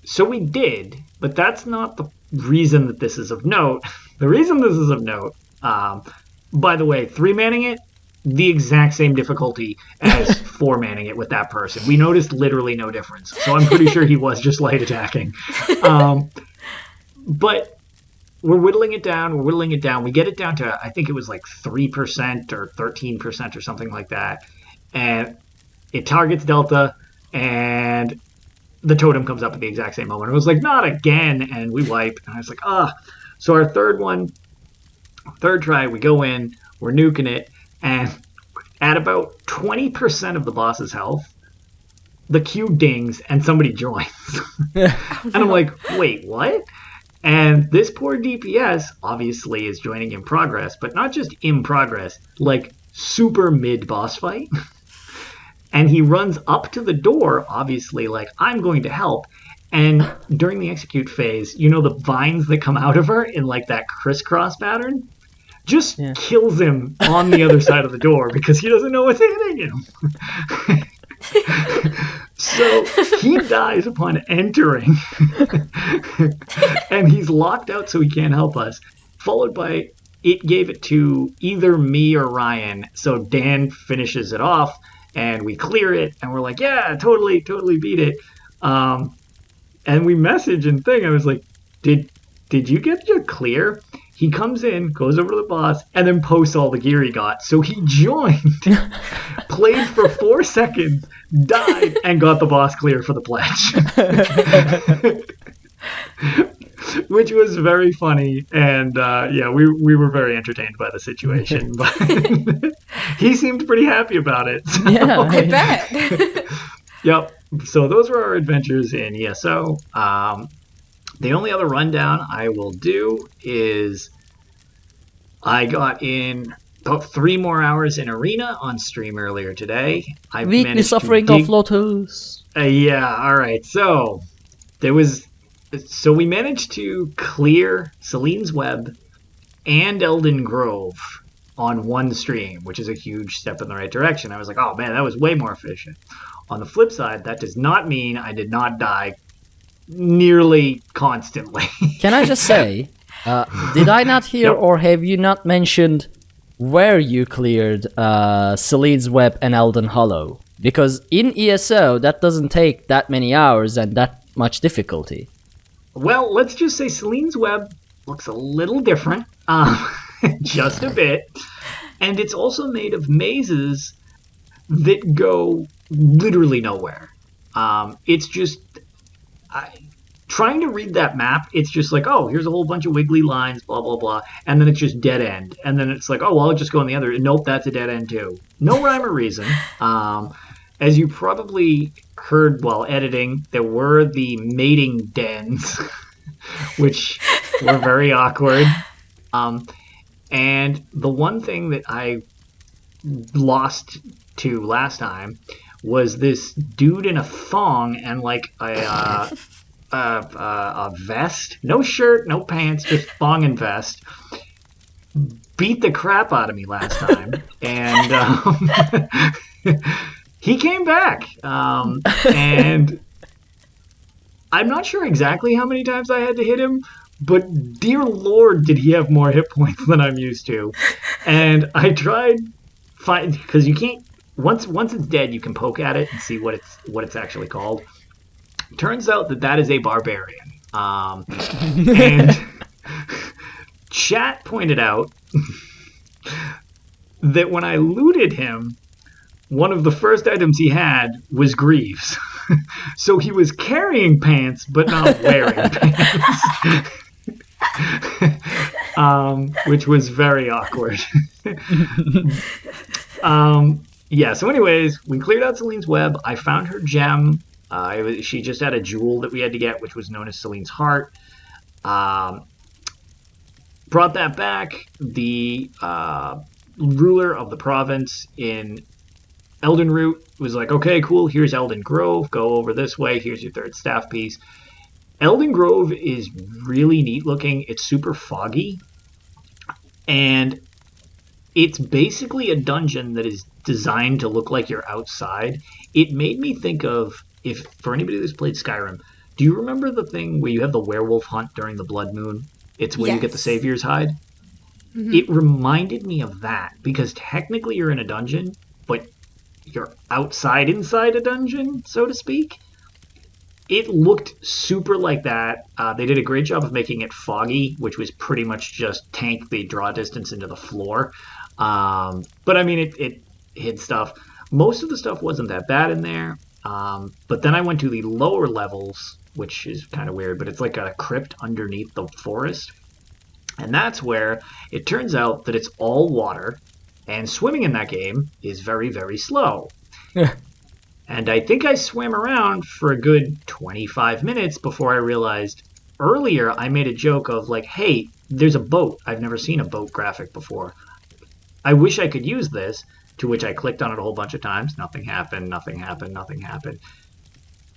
[SPEAKER 2] So we did, but that's not the reason that this is of note. The reason this is of note, by the way, 3-manning it, the exact same difficulty as 4-manning it with that person. We noticed literally no difference. So I'm pretty sure he was just light attacking. But we're whittling it down. We get it down to, I think it was like 3% or 13% or something like that. And it targets Delta, and the totem comes up at the exact same moment. It was like, not again. And we wipe. And I was like, So our third try, we go in, we're nuking it. And at about 20% of the boss's health, the queue dings and somebody joins. And I'm like, wait, what? And this poor DPS obviously is joining in progress, but not just in progress, like super mid-boss fight. And he runs up to the door, obviously, like, I'm going to help. And during the execute phase, the vines that come out of her in like that crisscross pattern? Just kills him on the other side of the door because he doesn't know what's hitting him. So he dies upon entering. And he's locked out so he can't help us. Followed by, it gave it to either me or Ryan. So Dan finishes it off and we clear it. And we're like, yeah, totally beat it. And we message and thing. I was like, did you get your clear? He comes in, goes over to the boss, and then posts all the gear he got. So he joined, played for 4 seconds, died, and got the boss clear for the pledge. Which was very funny. And we were very entertained by the situation. But he seemed pretty happy about it. So.
[SPEAKER 1] Yeah,
[SPEAKER 3] I bet.
[SPEAKER 2] Yep. So those were our adventures in ESO. The only other rundown I will do is I got in about 3 more hours in Arena on stream earlier today.
[SPEAKER 1] Weekly suffering of Lotus.
[SPEAKER 2] Yeah, all right. So we managed to clear Selene's Web and Elden Grove on one stream, which is a huge step in the right direction. I was like, oh man, that was way more efficient. On the flip side, that does not mean I did not die nearly constantly.
[SPEAKER 1] Can I just say, did I not hear or have you not mentioned where you cleared Selene's Web and Elden Hollow? Because in ESO, that doesn't take that many hours and that much difficulty.
[SPEAKER 2] Well, let's just say Selene's Web looks a little different, just a bit. And it's also made of mazes that go literally nowhere. It's just... trying to read that map, it's just like, oh, here's a whole bunch of wiggly lines, blah, blah, blah. And then it's just dead end. And then it's like, oh, well, I'll just go on the other. Nope, that's a dead end too. No rhyme or reason. As you probably heard while editing, there were the mating dens, which were very awkward. And the one thing that I lost to last time was this dude in a thong and like a vest, no shirt, no pants, just thong and vest, beat the crap out of me last time. And he came back. And I'm not sure exactly how many times I had to hit him, but dear Lord, did he have more hit points than I'm used to. And I tried because you can't once it's dead, you can poke at it and see what it's actually called. Turns out that is a barbarian. And chat pointed out that when I looted him, one of the first items he had was greaves. So he was carrying pants, but not wearing pants. Which was very awkward. So anyways, we cleared out Celine's web. I found her gem. She just had a jewel that we had to get, which was known as Celine's heart. Brought that back. The ruler of the province in Eldenroot was like, okay, cool, here's Elden Grove. Go over this way. Here's your third staff piece. Elden Grove is really neat looking. It's super foggy. And it's basically a dungeon that is designed to look like you're outside. It made me think of, for anybody who's played Skyrim, do you remember the thing where you have the werewolf hunt during the blood moon? It's where you get the Savior's hide. Mm-hmm. It reminded me of that, because technically you're in a dungeon, but you're inside a dungeon, so to speak. It looked super like that. They did a great job of making it foggy, which was pretty much just tank the draw distance into the floor. But I mean, it hid stuff. Most of the stuff wasn't that bad in there. But then I went to the lower levels, which is kind of weird, but it's like a crypt underneath the forest. And that's where it turns out that it's all water, and swimming in that game is very, very slow. And I think I swam around for a good 25 minutes before I realized earlier I made a joke of like, hey, there's a boat. I've never seen a boat graphic before. I wish I could use this, to which I clicked on it a whole bunch of times. Nothing happened.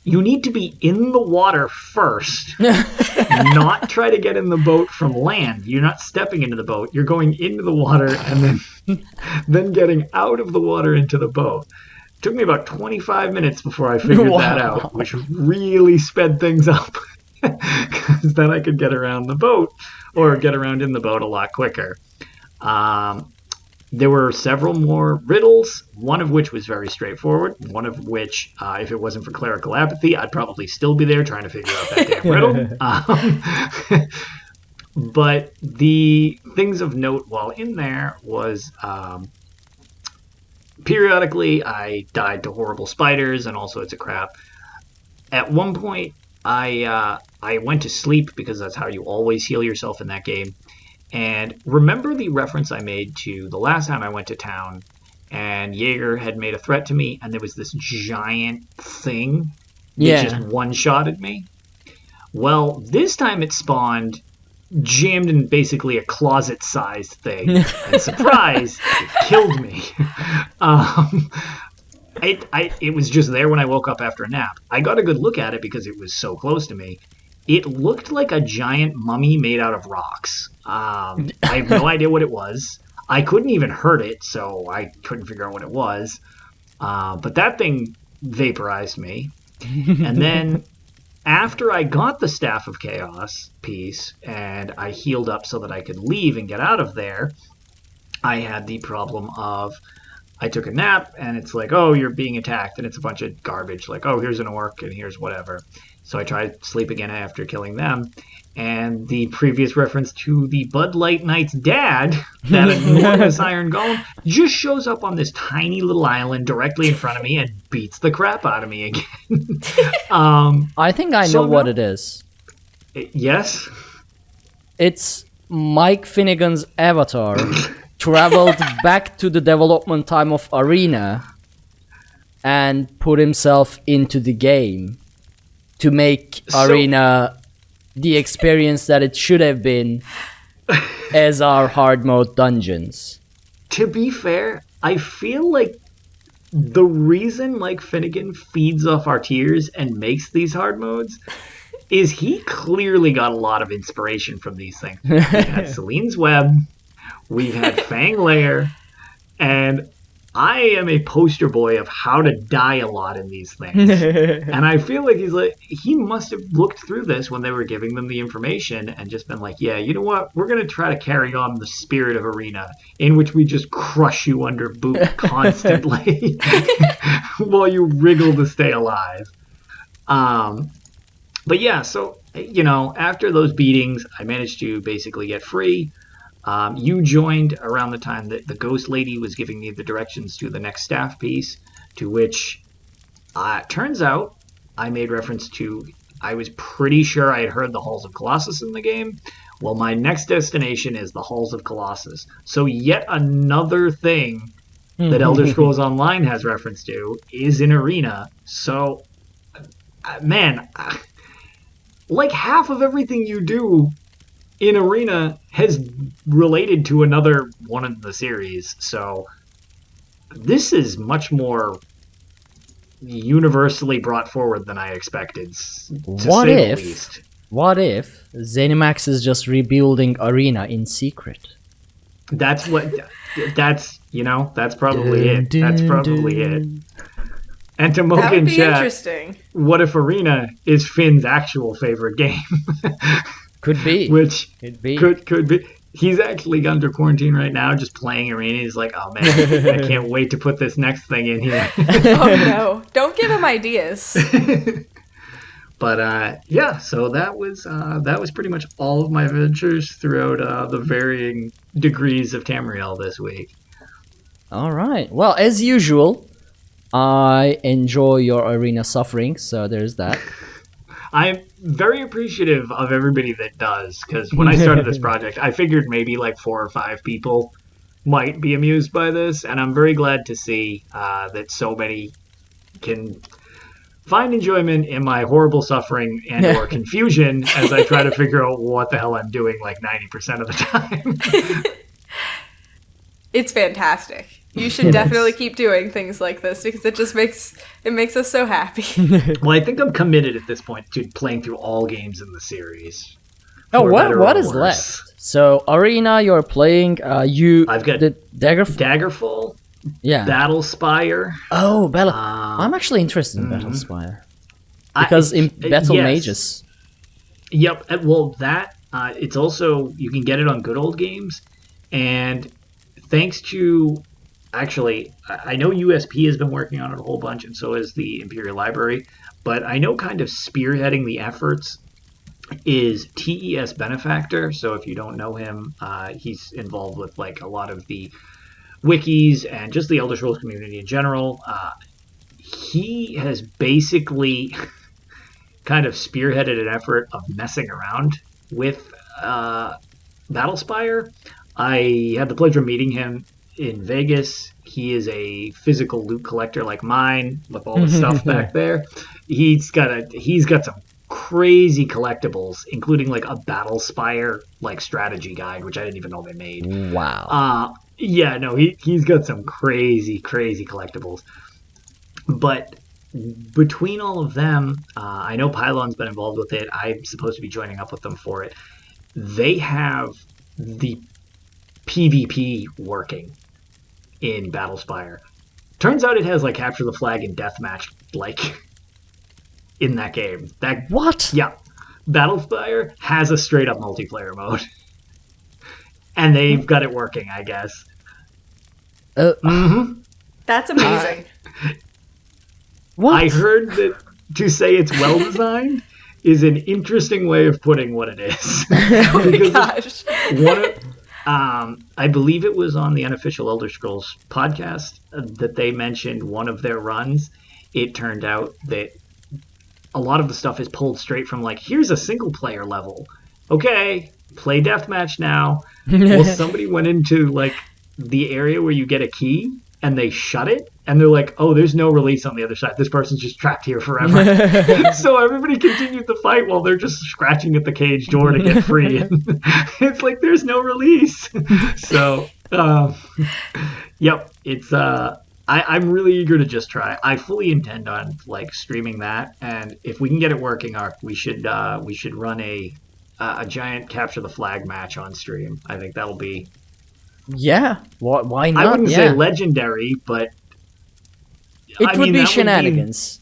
[SPEAKER 2] You need to be in the water first, not try to get in the boat from land. You're not stepping into the boat. You're going into the water and then getting out of the water into the boat. It took me about 25 minutes before I figured that out, which really sped things up. Because then I could get around the boat, or get around in the boat a lot quicker. There were several more riddles, one of which was very straightforward, one of which, if it wasn't for clerical apathy, I'd probably still be there trying to figure out that damn riddle. But the things of note while in there was periodically I died to horrible spiders and all sorts of crap. At one point, I went to sleep, because that's how you always heal yourself in that game. And remember the reference I made to the last time I went to town and Jaeger had made a threat to me, and there was this giant thing that just one-shotted me? Well, this time it spawned jammed in basically a closet-sized thing. And surprise, it killed me. It was just there when I woke up after a nap. I got a good look at it because it was so close to me. It looked like a giant mummy made out of rocks. I have no idea what it was. I couldn't even hurt it, so I couldn't figure out what it was. But that thing vaporized me. And then after I got the Staff of Chaos piece and I healed up so that I could leave and get out of there, I had the problem of I took a nap and it's like, oh, you're being attacked, and it's a bunch of garbage. Like, oh, here's an orc and here's whatever. So I tried to sleep again after killing them. And the previous reference to the Bud Light Knight's dad, that enormous iron golem, just shows up on this tiny little island directly in front of me and beats the crap out of me again.
[SPEAKER 1] I think I know what it is.
[SPEAKER 2] Yes?
[SPEAKER 1] It's Mike Finnegan's avatar traveled back to the development time of Arena and put himself into the game to make Arena the experience that it should have been as our hard mode dungeons.
[SPEAKER 2] To be fair, I feel like the reason Mike Finnegan feeds off our tiers and makes these hard modes is he clearly got a lot of inspiration from these things. We've had Celine's Web, we've had Fang Lair, and I am a poster boy of how to die a lot in these things. And I feel like he must have looked through this when they were giving them the information and just been like, yeah, you know what? We're going to try to carry on the spirit of Arena, in which we just crush you under boot constantly while you wriggle to stay alive. But yeah, so, after those beatings, I managed to basically get free. You joined around the time that the ghost lady was giving me the directions to the next staff piece, to which, turns out, I made reference to, I was pretty sure I had heard the Halls of Colossus in the game. Well, my next destination is the Halls of Colossus. So yet another thing that Elder Scrolls Online has reference to is in Arena. So, man, like half of everything you do in Arena has related to another one in the series. So this is much more universally brought forward than I expected, to say the least.
[SPEAKER 1] What if ZeniMax is just rebuilding Arena in secret?
[SPEAKER 2] That's probably it. That's probably it. And to Mocha in chat,
[SPEAKER 3] interesting.
[SPEAKER 2] What if Arena is Finn's actual favorite game?
[SPEAKER 1] Could be.
[SPEAKER 2] Which
[SPEAKER 1] could be.
[SPEAKER 2] Could be. He's actually under quarantine right now, just playing Arena. He's like, oh man, I can't wait to put this next thing in here.
[SPEAKER 3] Oh no. Don't give him ideas.
[SPEAKER 2] But yeah, so that was pretty much all of my adventures throughout the varying degrees of Tamriel this week.
[SPEAKER 1] All right. Well, as usual, I enjoy your Arena suffering, so there's that.
[SPEAKER 2] I'm very appreciative of everybody that does, because when I started this project, I figured maybe like 4 or 5 people might be amused by this, and I'm very glad to see that so many can find enjoyment in my horrible suffering and or confusion as I try to figure out what the hell I'm doing like 90% of the time.
[SPEAKER 3] It's fantastic. You should definitely keep doing things like this because it just makes us so happy.
[SPEAKER 2] Well, I think I'm committed at this point to playing through all games in the series.
[SPEAKER 1] Oh, what is left? So Arena, you're playing.
[SPEAKER 2] I've got
[SPEAKER 1] the
[SPEAKER 2] Daggerfall.
[SPEAKER 1] Yeah.
[SPEAKER 2] Battlespire.
[SPEAKER 1] Oh, I'm actually interested in Battlespire because in Battle Mages.
[SPEAKER 2] Yep. Well, that it's also you can get it on Good Old Games, and thanks to. Actually, I know USP has been working on it a whole bunch, and so has the Imperial Library. But I know kind of spearheading the efforts is TES Benefactor. So if you don't know him, he's involved with like a lot of the wikis and just the Elder Scrolls community in general. He has basically kind of spearheaded an effort of messing around with Battlespire. I had the pleasure of meeting him in Vegas. He is a physical loot collector like mine with all the stuff back there. He's got some crazy collectibles, including like a Battlespire like strategy guide, which I didn't even know they made.
[SPEAKER 1] Wow.
[SPEAKER 2] Yeah, no, he's got some crazy collectibles. But between all of them, I know Pylon's been involved with it. I'm supposed to be joining up with them for it. They have the PvP working in Battlespire. Turns out it has like capture the flag and deathmatch like in that game.
[SPEAKER 1] What?
[SPEAKER 2] Yeah. Battlespire has a straight up multiplayer mode. And they've got it working, I guess.
[SPEAKER 3] That's amazing.
[SPEAKER 1] What?
[SPEAKER 2] I heard that to say it's well designed is an interesting way of putting what it is.
[SPEAKER 3] Oh my gosh.
[SPEAKER 2] I believe it was on the Unofficial Elder Scrolls podcast that they mentioned one of their runs. It turned out that a lot of the stuff is pulled straight from like, here's a single player level. Okay, play deathmatch now. Well, somebody went into like the area where you get a key and they shut it. And they're like, oh, there's no release on the other side. This person's just trapped here forever. So everybody continued the fight while they're just scratching at the cage door to get free. And it's like, there's no release. So, yep, it's I'm really eager to just try. I fully intend on like streaming that. And if we can get it working, we should run a giant capture the flag match on stream. I think that'll be
[SPEAKER 1] Yeah, why not?
[SPEAKER 2] I wouldn't say legendary, but
[SPEAKER 1] it would be shenanigans.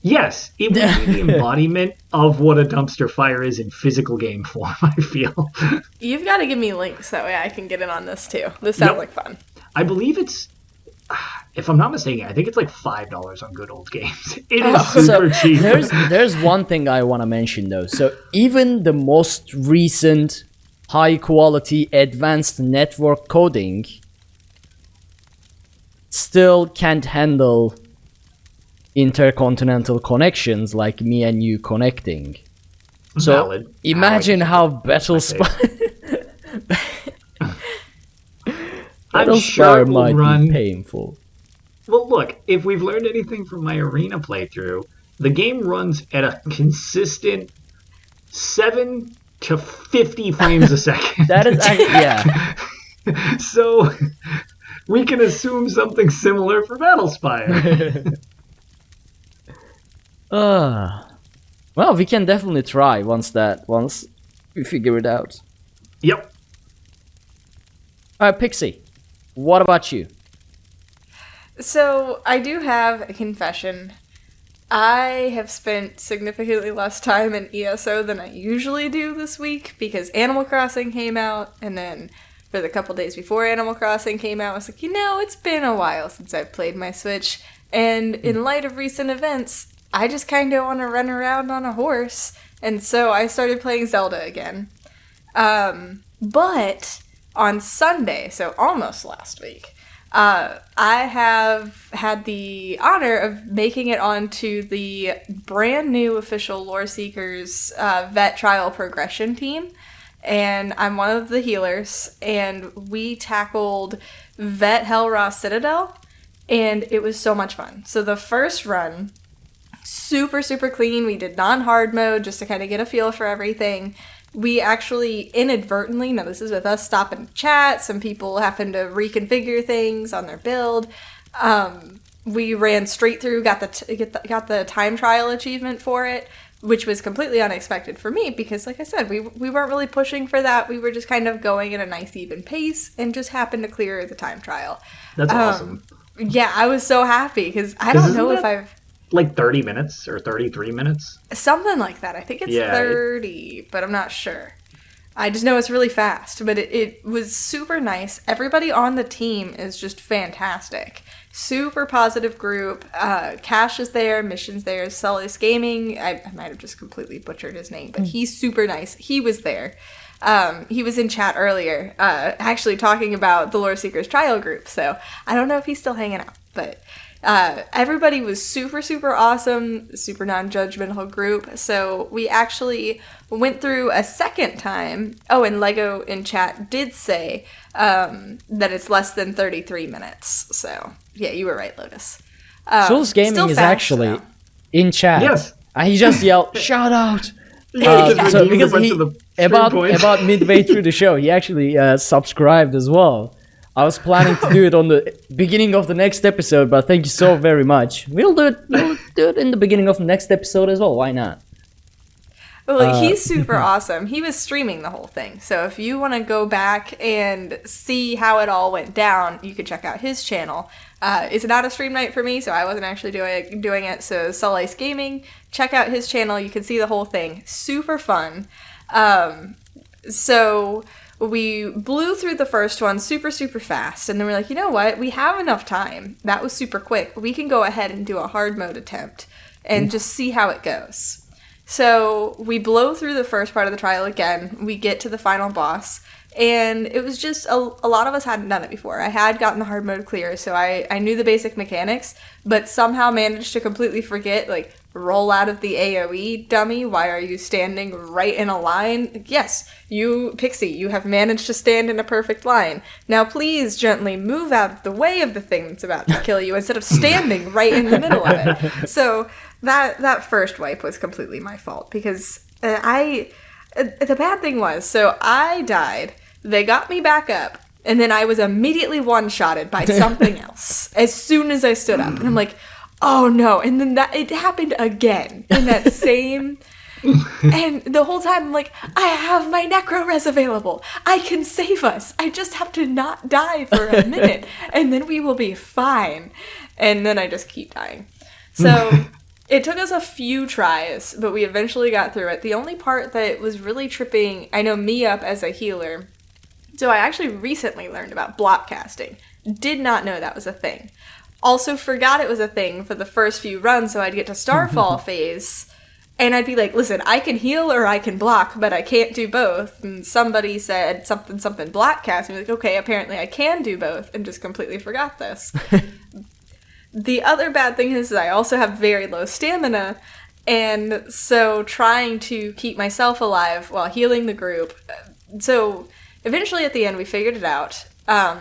[SPEAKER 2] Yes, it would be the embodiment of what a dumpster fire is in physical game form, I feel.
[SPEAKER 3] You've got to give me links, that way I can get in on this too. This sounds like fun.
[SPEAKER 2] I believe it's, if I'm not mistaken, I think it's like $5 on Good Old Games. It is super cheap.
[SPEAKER 1] There's one thing I want to mention though. So even the most recent high quality advanced network coding still can't handle intercontinental connections like me and you connecting. So
[SPEAKER 2] Valid.
[SPEAKER 1] imagine how Battlespire might be painful.
[SPEAKER 2] Well, look, if we've learned anything from my arena playthrough, the game runs at a consistent 7 to 50 frames a second.
[SPEAKER 1] That is yeah.
[SPEAKER 2] So we can assume something similar for Battlespire.
[SPEAKER 1] Well, we can definitely try once we figure it out.
[SPEAKER 2] Yep.
[SPEAKER 1] Alright, Pixie, what about you?
[SPEAKER 3] So, I do have a confession. I have spent significantly less time in ESO than I usually do this week because Animal Crossing came out, and then for the couple days before Animal Crossing came out, I was like, it's been a while since I've played my Switch, and in light of recent events, I just kind of want to run around on a horse, and so I started playing Zelda again. But on Sunday, so almost last week, I have had the honor of making it onto the brand new official Lore Seekers vet trial progression team, and I'm one of the healers, and we tackled Vet Hellraw Citadel, and it was so much fun. So the first run, super, super clean. We did non-hard mode just to kind of get a feel for everything. We actually inadvertently, now this is with us stopping to chat, some people happen to reconfigure things on their build. We ran straight through, got the time trial achievement for it, which was completely unexpected for me because, like I said, we weren't really pushing for that. We were just kind of going at a nice even pace and just happened to clear the time trial.
[SPEAKER 2] That's awesome.
[SPEAKER 3] Yeah, I was so happy because I don't know if I've...
[SPEAKER 2] like 30 minutes or 33 minutes?
[SPEAKER 3] Something like that. I think it's 30, but I'm not sure. I just know it's really fast, but it was super nice. Everybody on the team is just fantastic. Super positive group. Cash is there, Mission's there, Sully's Gaming. I might have just completely butchered his name, but he's super nice. He was there. He was in chat earlier, actually talking about the Lore Seekers trial group, so I don't know if he's still hanging out, but... everybody was super, super awesome, super non-judgmental group. So we actually went through a second time. Oh, and Lego in chat did say that it's less than 33 minutes. So yeah, you were right, Lotus.
[SPEAKER 1] Souls Gaming is actually in chat.
[SPEAKER 2] Yes.
[SPEAKER 1] He just yelled, "Shout out!"
[SPEAKER 2] So because
[SPEAKER 1] about midway through the show, he actually subscribed as well. I was planning to do it on the beginning of the next episode, but thank you so very much. We'll do it in the beginning of the next episode as well. Why not?
[SPEAKER 3] Well, he's super awesome. He was streaming the whole thing. So if you want to go back and see how it all went down, you can check out his channel. It's not a stream night for me, so I wasn't actually doing it. So Sully's Gaming, check out his channel. You can see the whole thing. Super fun. So... we blew through the first one super, super fast, and then we're like, you know what? We have enough time. That was super quick. We can go ahead and do a hard mode attempt and just see how it goes. So we blow through the first part of the trial again. We get to the final boss, and it was just a lot of us hadn't done it before. I had gotten the hard mode clear, so I knew the basic mechanics, but somehow managed to completely forget, like, roll out of the AoE, dummy. Why are you standing right in a line? Yes, you, Pixie, you have managed to stand in a perfect line. Now please gently move out of the way of the thing that's about to kill you instead of standing right in the middle of it. So that first wipe was completely my fault because the bad thing was, so I died, they got me back up, and then I was immediately one-shotted by something else as soon as I stood up. And I'm like, oh no, and then it happened again in that same, and the whole time I'm like, I have my Necro Res available, I can save us. I just have to not die for a minute, and then we will be fine. And then I just keep dying. So it took us a few tries, but we eventually got through it. The only part that was really tripping, I know me up as a healer. So I actually recently learned about block casting. Did not know that was a thing. Also forgot it was a thing for the first few runs, so I'd get to Starfall phase, and I'd be like, listen, I can heal or I can block, but I can't do both. And somebody said something block cast, and I'm like, okay, apparently I can do both, and just completely forgot this. The other bad thing is that I also have very low stamina, and so trying to keep myself alive while healing the group. So eventually at the end we figured it out.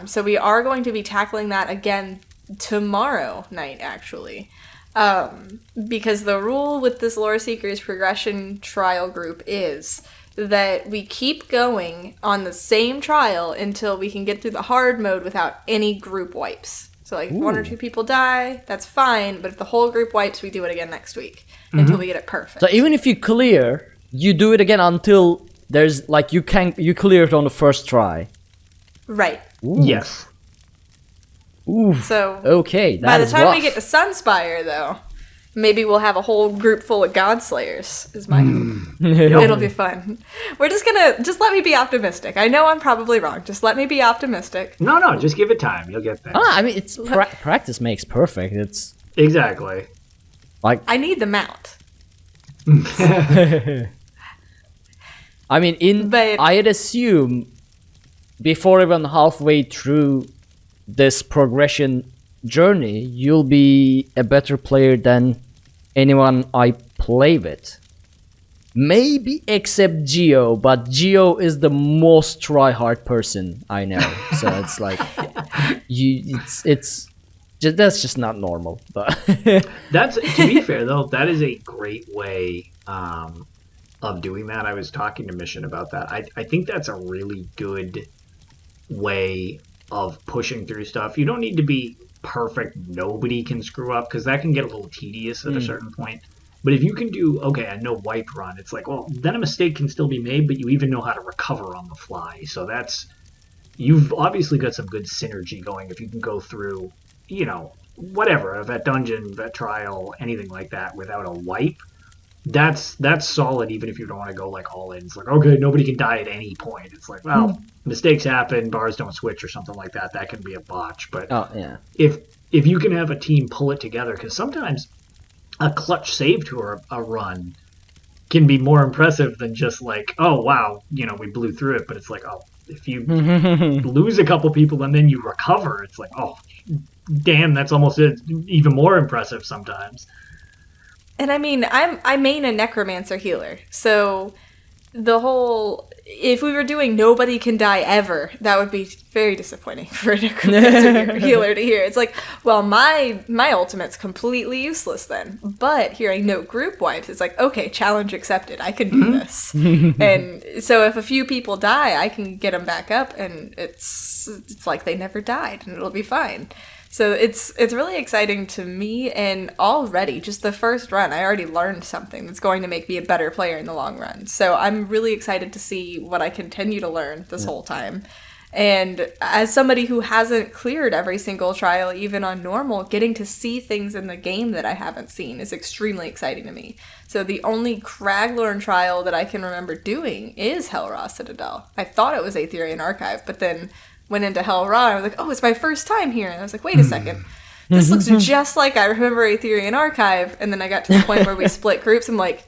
[SPEAKER 3] So we are going to be tackling that again tomorrow night, actually. Because the rule with this Lore Seekers progression trial group is that we keep going on the same trial until we can get through the hard mode without any group wipes. So, like, if one or two people die, that's fine, but if the whole group wipes, we do it again next week until we get it perfect.
[SPEAKER 1] So even if you clear, you do it again until there's, like, you clear it on the first try.
[SPEAKER 3] Right.
[SPEAKER 2] Ooh. Yes.
[SPEAKER 1] Ooh.
[SPEAKER 3] So,
[SPEAKER 1] okay,
[SPEAKER 3] by the time
[SPEAKER 1] rough.
[SPEAKER 3] we get to Sunspire, though, maybe we'll have a whole group full of Godslayers, is my hope. It'll be fun. We're just let me be optimistic. I know I'm probably wrong. Just let me be optimistic.
[SPEAKER 2] No, just give it time. You'll get there.
[SPEAKER 1] I mean, it's practice makes perfect. It's
[SPEAKER 2] exactly.
[SPEAKER 1] Like
[SPEAKER 3] I need the mount.
[SPEAKER 1] I mean, I'd assume before even halfway through this progression journey, you'll be a better player than anyone I play with. Maybe except Geo, but Geo is the most try-hard person I know. So it's like that's just not normal. But
[SPEAKER 2] that's, to be fair though, that is a great way of doing that. I was talking to Mission about that. I think that's a really good way of pushing through stuff. You don't need to be perfect. Nobody can screw up, because that can get a little tedious at a certain point. But if you can do, okay, a no wipe run, it's like, well, then a mistake can still be made, but you even know how to recover on the fly. So you've obviously got some good synergy going if you can go through, whatever, that dungeon, that trial, anything like that without a wipe. That's solid, even if you don't want to go like all in. It's like, okay, nobody can die at any point. It's like, well, mistakes happen, bars don't switch or something like that. That can be a botch. But if you can have a team pull it together, because sometimes a clutch save to a run can be more impressive than just like, oh wow, we blew through it. But it's like, oh, if you lose a couple people and then you recover, it's like, oh damn, that's almost even more impressive sometimes.
[SPEAKER 3] And I mean, I main a Necromancer healer, so if we were doing nobody can die ever, that would be very disappointing for a Necromancer healer to hear. It's like, well, my ultimate's completely useless then. But hearing no group wipes, it's like, okay, challenge accepted. I can do this. And so if a few people die, I can get them back up, and it's like they never died, and it'll be fine. So it's really exciting to me, and already, just the first run, I already learned something that's going to make me a better player in the long run. So I'm really excited to see what I continue to learn this whole time. And as somebody who hasn't cleared every single trial, even on normal, getting to see things in the game that I haven't seen is extremely exciting to me. So the only Craglorn trial that I can remember doing is Hell Ra Citadel. I thought it was Aetherian Archive, but then went into Hell Ra, and I was like, oh, it's my first time here. And I was like, wait a second. This looks just like I remember Aetherian Archive. And then I got to the point where we split groups. I'm like,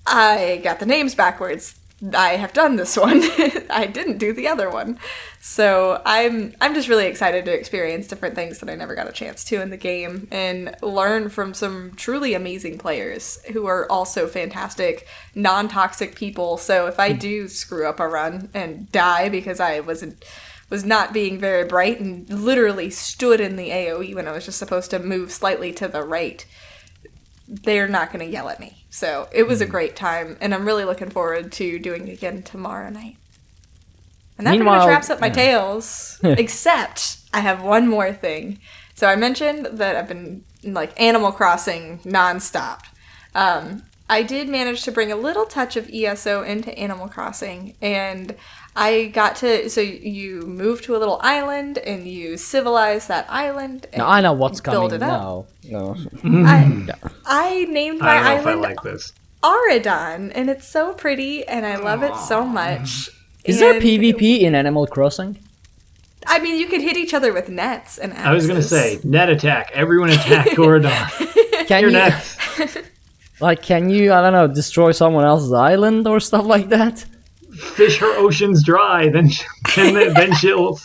[SPEAKER 3] I got the names backwards. I have done this one. I didn't do the other one. So I'm just really excited to experience different things that I never got a chance to in the game, and learn from some truly amazing players who are also fantastic, non-toxic people. So if I do screw up a run and die because I was not being very bright and literally stood in the AoE when I was just supposed to move slightly to the right, they're not going to yell at me. So it was a great time, and I'm really looking forward to doing it again tomorrow night. And that pretty much wraps up my tales, except I have one more thing. So I mentioned that I've been like Animal Crossing nonstop. I did manage to bring a little touch of ESO into Animal Crossing, and I got to. So you move to a little island, and you civilize that island. And
[SPEAKER 1] Now I know what's
[SPEAKER 3] build
[SPEAKER 1] coming
[SPEAKER 3] it up.
[SPEAKER 1] now. No.
[SPEAKER 3] I named my
[SPEAKER 2] I don't know if I
[SPEAKER 3] island
[SPEAKER 2] like this.
[SPEAKER 3] Aridon, and it's so pretty, and I love it so much.
[SPEAKER 1] Is there
[SPEAKER 3] And-
[SPEAKER 1] PvP in Animal Crossing?
[SPEAKER 3] I mean, you could hit each other with nets and axes.
[SPEAKER 2] I was going to say, net attack. Everyone attack Gorodon.
[SPEAKER 1] Can
[SPEAKER 2] Your
[SPEAKER 1] you,
[SPEAKER 2] nets.
[SPEAKER 1] like, can you, I don't know, destroy someone else's island or stuff like that?
[SPEAKER 2] Fish her oceans dry, then she'll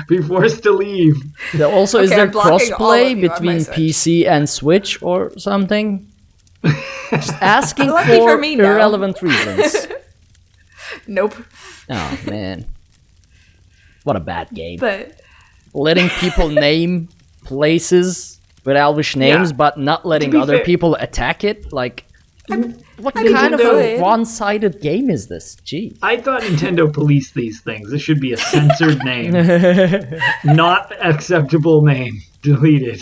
[SPEAKER 2] be forced to leave.
[SPEAKER 1] Also, is
[SPEAKER 3] Okay,
[SPEAKER 1] there
[SPEAKER 3] I'm blocking all of
[SPEAKER 1] crossplay
[SPEAKER 3] you on my
[SPEAKER 1] between
[SPEAKER 3] Switch.
[SPEAKER 1] PC and Switch or something? Just asking
[SPEAKER 3] Lucky
[SPEAKER 1] for
[SPEAKER 3] for me, no.
[SPEAKER 1] irrelevant reasons.
[SPEAKER 3] Nope.
[SPEAKER 1] Oh, man. What a bad game.
[SPEAKER 3] But
[SPEAKER 1] Letting people name places with Elvish names,
[SPEAKER 2] Yeah.
[SPEAKER 1] but not letting
[SPEAKER 2] be
[SPEAKER 1] other
[SPEAKER 2] fair-
[SPEAKER 1] people attack it? Like, what
[SPEAKER 3] mean,
[SPEAKER 1] kind of
[SPEAKER 3] Nintendo-
[SPEAKER 1] a one-sided game is this? Gee.
[SPEAKER 2] I thought Nintendo policed these things. This should be a censored name. Not acceptable name. Deleted.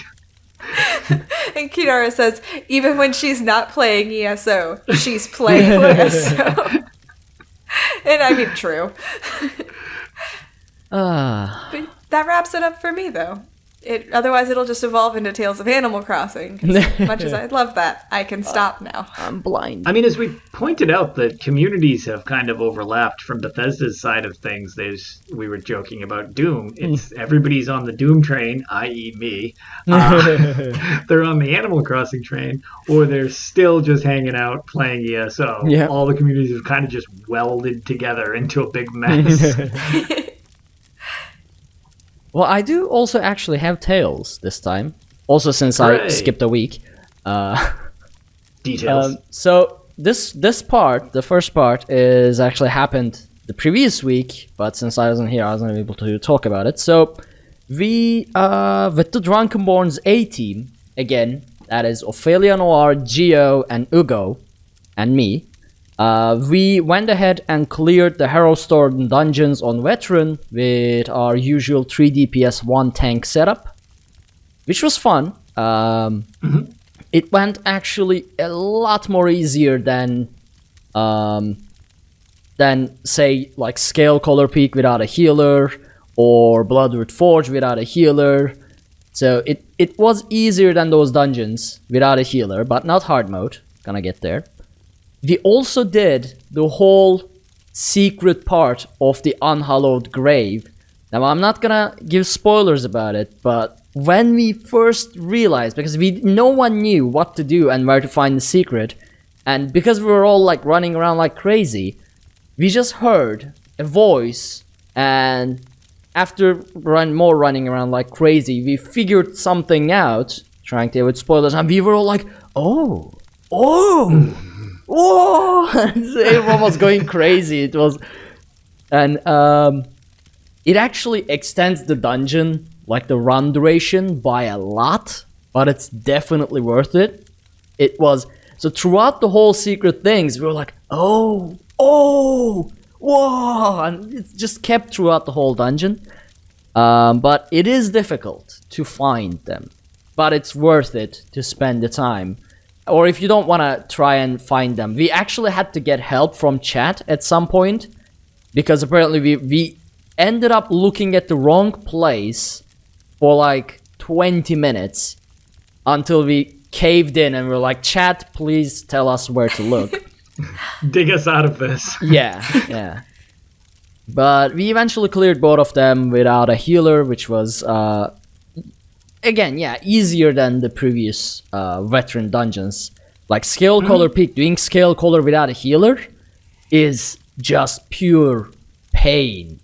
[SPEAKER 3] and Kinara says, even when she's not playing ESO, she's playing ESO. And I mean, true. But that wraps it up for me, though. Otherwise, it'll just evolve into Tales of Animal Crossing. 'Cause as much as I'd love that, I can stop now.
[SPEAKER 1] I'm blind.
[SPEAKER 2] I mean, as we pointed out, the communities have kind of overlapped from Bethesda's side of things. We were joking about Doom. It's everybody's on the Doom train, i.e. me. They're on the Animal Crossing train, or they're still just hanging out playing ESO.
[SPEAKER 1] Yeah.
[SPEAKER 2] All the communities have kind of just welded together into a big mess.
[SPEAKER 1] Well, I do also actually have Tales this time. Also, since I
[SPEAKER 2] Hooray.
[SPEAKER 1] skipped a week.
[SPEAKER 2] Details.
[SPEAKER 1] So this part, the first part, is actually happened the previous week, but since I wasn't here, I wasn't able to talk about it. So we, with the Drunkenborn's A team, again, that is Ophelia Noir, Geo, and Ugo, and me, we went ahead and cleared the Hero Storm dungeons on Veteran with our usual 3 DPS 1 tank setup, which was fun. It went actually a lot more easier than say like Scale Color Peak without a healer or Bloodroot Forge without a healer. So it was easier than those dungeons without a healer, but not hard mode. Gonna get there. We also did the whole secret part of the Unhallowed Grave. Now, I'm not gonna give spoilers about it, but when we first realized, because no one knew what to do and where to find the secret, and because we were all like running around like crazy, we just heard a voice, and after running around like crazy, we figured something out, trying to avoid spoilers, and we were all like, oh! Whoa! Everyone was going crazy. It was, and it actually extends the dungeon, like the run duration, by a lot, but it's definitely worth it. It was so throughout the whole secret things, we were like, whoa, and it just kept throughout the whole dungeon. But it is difficult to find them, but it's worth it to spend the time. Or if you don't want to try and find them, we actually had to get help from chat at some point, because apparently we ended up looking at the wrong place for like 20 minutes until we caved in and we're like, chat, please tell us where to look.
[SPEAKER 2] Dig us out of this.
[SPEAKER 1] Yeah. But we eventually cleared both of them without a healer, which was again, easier than the previous veteran dungeons. Like Scale Color Peak, doing Scale Color without a healer is just pure pain.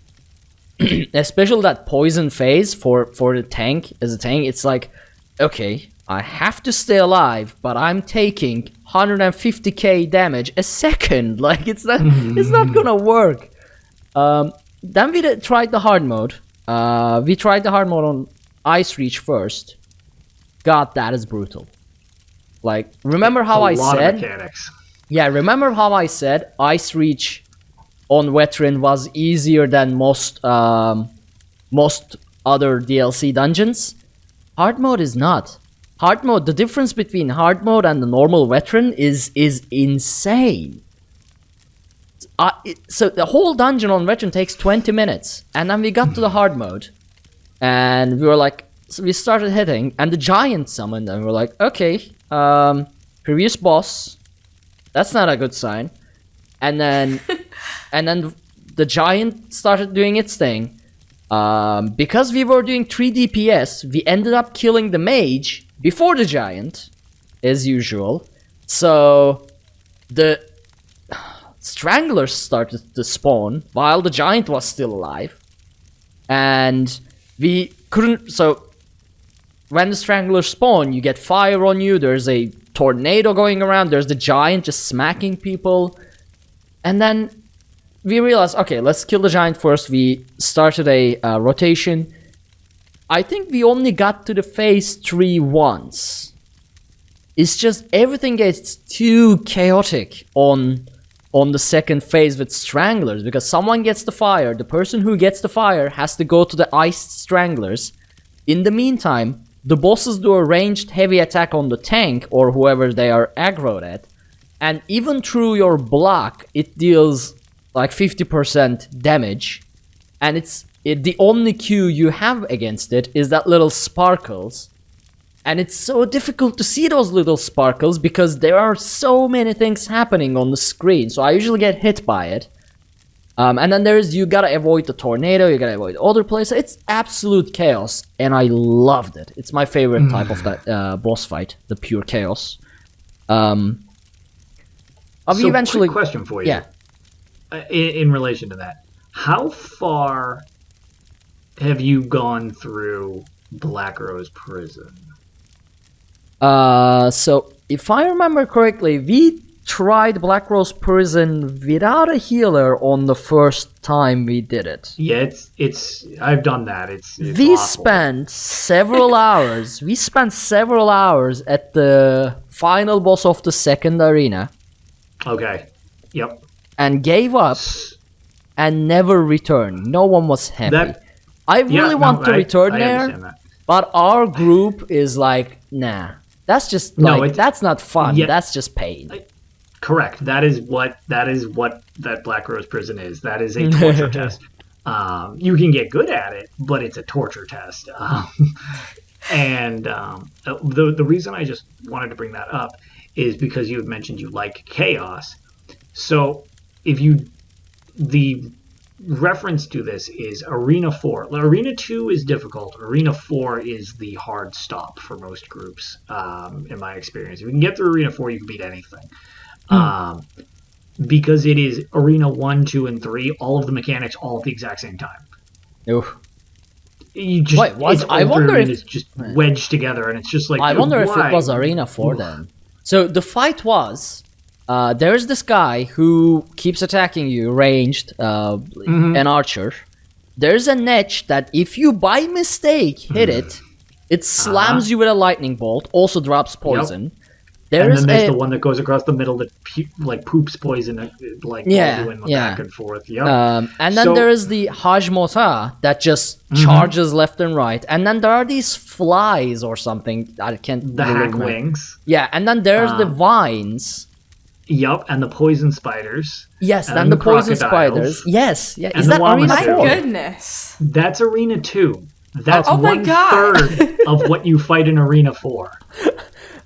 [SPEAKER 1] Especially that poison phase for the tank, as a tank, it's like, okay, I have to stay alive, but I'm taking 150k damage a second. Like, it's not gonna work. Then we tried the hard mode. We tried the hard mode on Ice Reach first. God, that is brutal. Like, remember how I said...
[SPEAKER 2] Mechanics.
[SPEAKER 1] Yeah, remember how I said Ice Reach on Veteran was easier than most other DLC dungeons? Hard mode is not. Hard mode, the difference between hard mode and the normal veteran is insane. So the whole dungeon on veteran takes 20 minutes, and then we got to the hard mode, and we were like, so we started hitting, and the giant summoned, and we were like, okay, previous boss, that's not a good sign. And then the giant started doing its thing. Because we were doing 3 DPS, we ended up killing the mage before the giant, as usual. So the stranglers started to spawn while the giant was still alive. And we couldn't... So when the stranglers spawn, you get fire on you, there's a tornado going around, there's the giant just smacking people. And then we realized, okay, let's kill the giant first. We started a rotation. I think we only got to the phase 3 once. It's just everything gets too chaotic on the second phase with stranglers, because someone gets the fire, the person who gets the fire has to go to the iced stranglers. In the meantime, the bosses do a ranged heavy attack on the tank or whoever they are aggroed at, and even through your block, it deals like 50% damage, and the only Q you have against it is that little sparkles, and it's so difficult to see those little sparkles because there are so many things happening on the screen, so I usually get hit by it. And then you gotta avoid the tornado, you gotta avoid other places. It's absolute chaos, and I loved it. It's my favorite type of that boss fight, the pure chaos.
[SPEAKER 2] Quick question for you.
[SPEAKER 1] Yeah.
[SPEAKER 2] In relation to that, how far have you gone through Black Rose Prison?
[SPEAKER 1] So if I remember correctly, we tried Black Rose Prison without a healer on the first time we did it.
[SPEAKER 2] Yeah, I've done that. It's
[SPEAKER 1] we
[SPEAKER 2] awful.
[SPEAKER 1] spent several hours. We spent several hours at the final boss of the second arena.
[SPEAKER 2] Okay. Yep.
[SPEAKER 1] And gave up and never returned. No one was happy. I really want to return there, but our group is like, nah. That's just that's not fun. Yeah, that's just pain.
[SPEAKER 2] Correct. That is what that Black Rose Prison is. That is a torture test. You can get good at it, but it's a torture test. The reason I just wanted to bring that up is because you had mentioned you like chaos. So the reference to this is Arena 4. Arena 2 is difficult. Arena 4 is the hard stop for most groups, in my experience. If you can get through Arena 4, you can beat anything. Because it is Arena 1, 2, and 3, all of the mechanics all at the exact same time.
[SPEAKER 1] Oof.
[SPEAKER 2] I wonder if it's just wedged together, and it's just like...
[SPEAKER 1] I wonder if it was Arena 4 then. So the fight was... there's this guy who keeps attacking you, ranged, an archer. There's a niche that if you by mistake hit it slams you with a lightning bolt, also drops poison.
[SPEAKER 2] Yep. And then there's the one that goes across the middle that poops poison, back and forth. Yep.
[SPEAKER 1] And then there is the Hajmota that just charges left and right. And then there are these flies or something. I can't
[SPEAKER 2] The
[SPEAKER 1] really
[SPEAKER 2] hack
[SPEAKER 1] remember.
[SPEAKER 2] wings.
[SPEAKER 1] Yeah, and then there's the vines.
[SPEAKER 2] Yup, and the poison spiders.
[SPEAKER 1] Yes, and the poison spiders. Yes, yeah. Is that Arena 4?
[SPEAKER 3] My goodness.
[SPEAKER 2] That's Arena 2. That's
[SPEAKER 3] my God.
[SPEAKER 2] 1/3 of what you fight in Arena 4.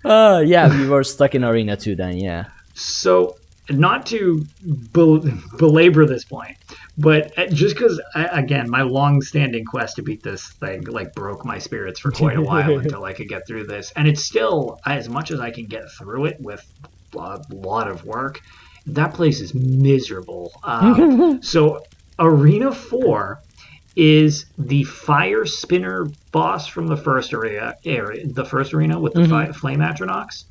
[SPEAKER 1] Yeah, we were stuck in Arena 2 then, yeah.
[SPEAKER 2] So, not to belabor this point, but just because, again, my long-standing quest to beat this thing, broke my spirits for quite a while until I could get through this. And it's still, as much as I can get through it with a lot of work, that place is miserable. So, Arena 4 is the fire spinner boss from the first arena with the flame Atronachs.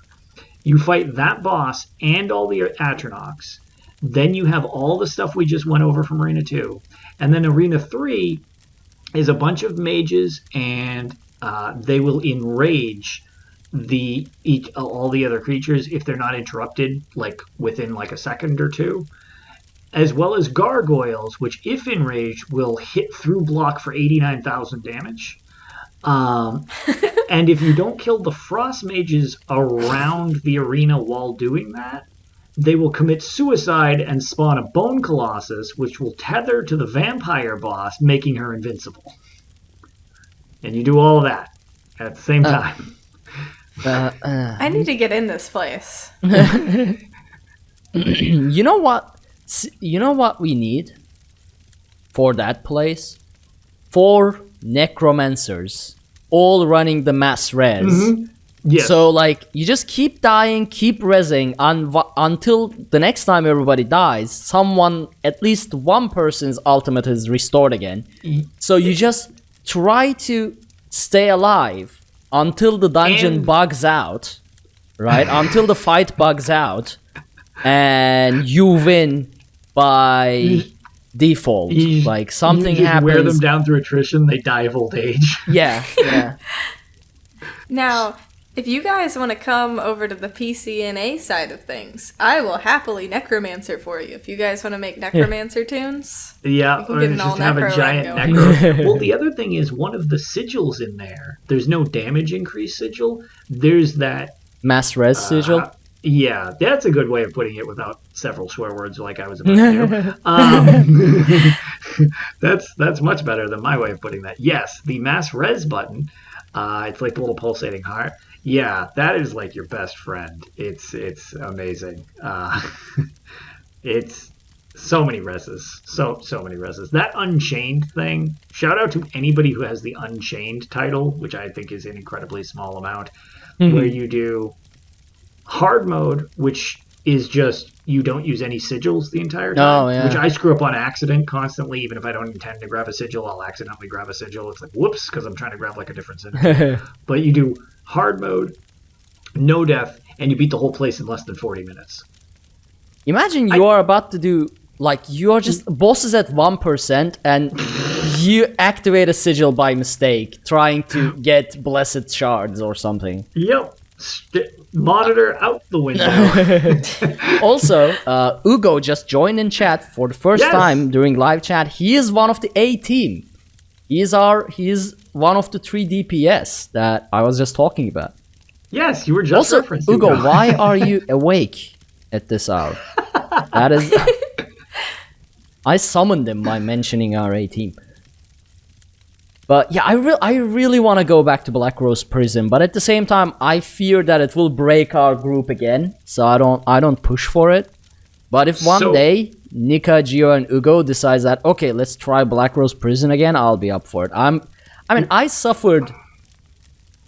[SPEAKER 2] You fight that boss and all the Atronachs. Then you have all the stuff we just went over from Arena 2. And then Arena 3 is a bunch of mages, and they will enrage all the other creatures if they're not interrupted within a second or two. As well as gargoyles, which, if enraged, will hit through block for 89,000 damage. And if you don't kill the frost mages around the arena while doing that, they will commit suicide and spawn a bone colossus, which will tether to the vampire boss, making her invincible. And you do all of that at the same time.
[SPEAKER 3] I need to get in this place.
[SPEAKER 1] You know what? You know what we need for that place? 4 necromancers, all running the mass res.
[SPEAKER 2] Mm-hmm. Yes.
[SPEAKER 1] So, like, you just keep dying, keep rezzing until the next time everybody dies, at least one person's ultimate is restored again. So you just try to stay alive until the dungeon bugs out, right? Until the fight bugs out, and you win by default. Like, something
[SPEAKER 2] you just
[SPEAKER 1] happens.
[SPEAKER 2] Wear them down through attrition, they die of old age.
[SPEAKER 1] Yeah.
[SPEAKER 3] Now, if you guys want to come over to the PCNA side of things, I will happily necromancer for you. If you guys want to make necromancer tunes,
[SPEAKER 2] yeah,
[SPEAKER 3] can
[SPEAKER 2] or
[SPEAKER 3] get an
[SPEAKER 2] just
[SPEAKER 3] all
[SPEAKER 2] have a
[SPEAKER 3] necro
[SPEAKER 2] giant
[SPEAKER 3] run
[SPEAKER 2] necro. Well, the other thing is one of the sigils in there's no damage increase sigil. There's that
[SPEAKER 1] Mass res sigil.
[SPEAKER 2] Yeah, that's a good way of putting it without several swear words like I was about to do. That's much better than my way of putting that. Yes, the mass res button. It's like the little pulsating heart. Yeah, that is like your best friend. It's amazing. It's so many reses. So many reses. That Unchained thing, shout out to anybody who has the Unchained title, which I think is an incredibly small amount, where you do hard mode, which is just you don't use any sigils the entire time, which I screw up on accident constantly. Even if I don't intend to grab a sigil, I'll accidentally grab a sigil. It's like, whoops, because I'm trying to grab like a different sigil. But you do hard mode, no death, and you beat the whole place in less than 40 minutes.
[SPEAKER 1] Imagine you are about to do, like, you are just bosses at 1% and you activate a sigil by mistake, trying to get blessed shards or something.
[SPEAKER 2] Yep. Monitor out the window.
[SPEAKER 1] Also, Ugo just joined in chat for the first time during live chat. He is one of the A team. He is one of the 3 DPS that I was just talking about.
[SPEAKER 2] Yes, you were just
[SPEAKER 1] also,
[SPEAKER 2] referencing
[SPEAKER 1] Ugo, why are you awake at this hour? That is... I summoned him by mentioning our A team. But yeah, I really want to go back to Black Rose Prison, but at the same time, I fear that it will break our group again, so I don't push for it. But if one day Nika, Gio, and Ugo decides that okay, let's try Black Rose Prison again, I'll be up for it. I suffered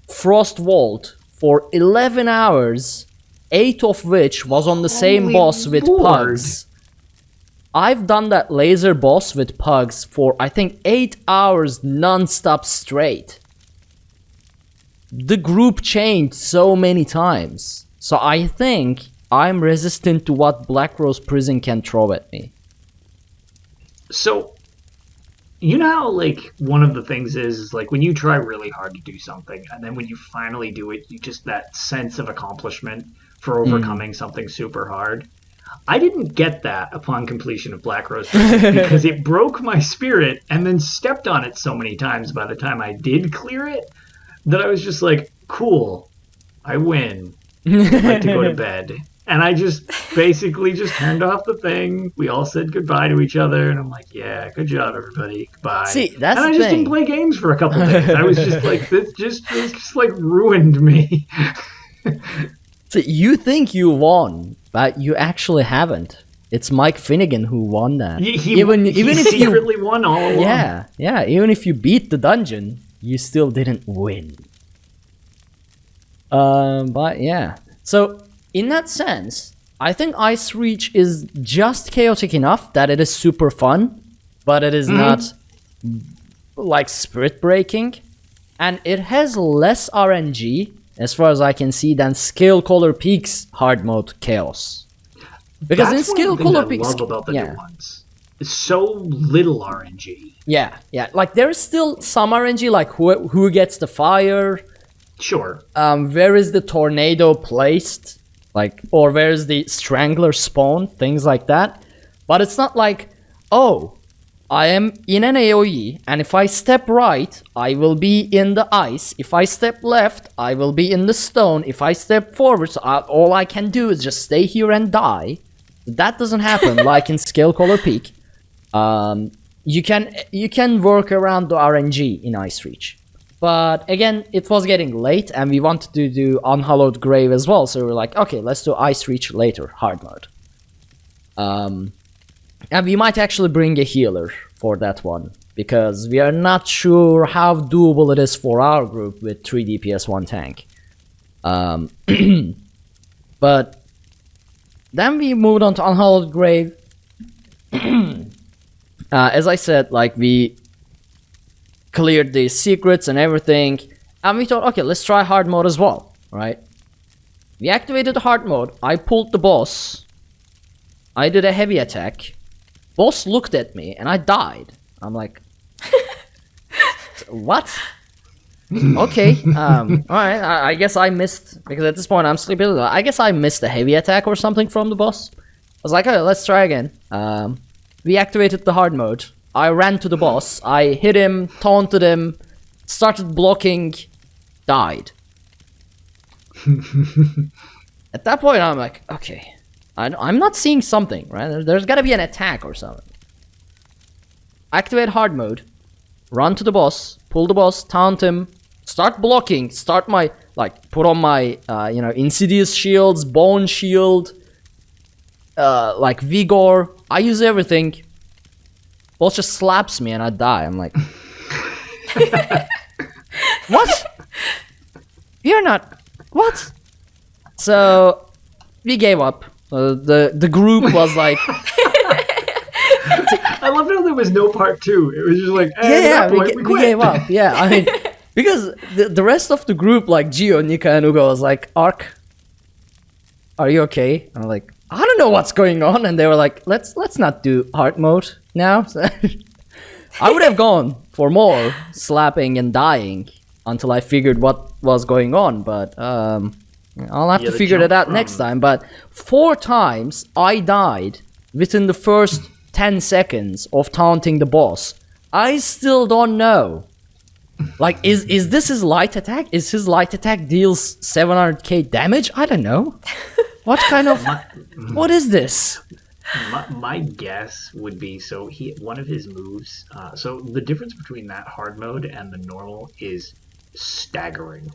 [SPEAKER 1] Frost Vault for 11 hours, 8 of which was on the same boss with pugs. I've done that laser boss with pugs for, I think, 8 hours non-stop straight. The group changed so many times. So I think I'm resistant to what Black Rose Prison can throw at me.
[SPEAKER 2] So, you know how, like, one of the things is like, when you try really hard to do something, and then when you finally do it, you just, that sense of accomplishment for overcoming something super hard. I didn't get that upon completion of Black Rose Prison because it broke my spirit and then stepped on it so many times by the time I did clear it that I was just like, cool, I win. I'd like to go to bed. And I just basically just turned off the thing. We all said goodbye to each other, and I'm like, yeah, good job, everybody. Goodbye.
[SPEAKER 1] See, that's
[SPEAKER 2] and I
[SPEAKER 1] the
[SPEAKER 2] just
[SPEAKER 1] thing.
[SPEAKER 2] didn't play games for a couple of days. I was just like, this just like ruined me.
[SPEAKER 1] So you think you won, but you actually haven't. It's Mike Finnegan who won that.
[SPEAKER 2] Even if you secretly won all along.
[SPEAKER 1] Yeah. Even if you beat the dungeon, you still didn't win. But yeah. So in that sense, I think Ice Reach is just chaotic enough that it is super fun, but it is not like spirit breaking, and it has less RNG as far as I can see than Scale Color Peaks hard mode chaos. Because
[SPEAKER 2] that's
[SPEAKER 1] in Scale Color Peaks,
[SPEAKER 2] I love about the new ones. It's so little RNG.
[SPEAKER 1] Yeah. Like there is still some RNG, like who gets the fire.
[SPEAKER 2] Sure.
[SPEAKER 1] Where is the tornado placed? Like, or where is the strangler spawn? Things like that. But it's not like, oh, I am in an AoE, and if I step right, I will be in the ice. If I step left, I will be in the stone. If I step forward, so all I can do is just stay here and die. That doesn't happen like in Scale Color Peak. You can work around the RNG in Ice Reach. But again, it was getting late, and we wanted to do Unhallowed Grave as well. So we're like, okay, let's do Ice Reach later, hard mode. And we might actually bring a healer for that one, because we are not sure how doable it is for our group with 3 DPS 1 tank. But then we moved on to Unhallowed Grave. As I said, like, we cleared the secrets and everything, and we thought, okay, let's try hard mode as well, right? We activated the hard mode. I pulled the boss. I did a heavy attack. Boss looked at me and I died. I'm like, what? Okay, alright, I guess I missed, because at this point I'm sleeping. I guess I missed a heavy attack or something from the boss. I was like, okay, let's try again. We activated the hard mode. I ran to the boss. I hit him, taunted him, started blocking, died. At that point I'm like, okay. I'm not seeing something, right? There's gotta be an attack or something. Activate hard mode, run to the boss, pull the boss, taunt him, start blocking, start my, like, put on my, Insidious shields, Bone shield, like, Vigor. I use everything. Boss just slaps me and I die. I'm like, what? You're not, what? So, we gave up. The group was like,
[SPEAKER 2] I love how there was no part 2. It was just like,
[SPEAKER 1] we gave up. Yeah, I mean, because the rest of the group, like Gio, Nika, and Ugo, was like, Ark, are you okay? And I'm like, I don't know what's going on. And they were like, let's not do hard mode now. So I would have gone for more slapping and dying until I figured what was going on, but I'll have to figure that out next time. But 4 times I died within the first 10 seconds of taunting the boss. I still don't know. Like, is this his light attack? Is his light attack deals 700k damage? I don't know. What kind of... what is this?
[SPEAKER 2] My guess would be, so one of his moves, so the difference between that hard mode and the normal is staggering.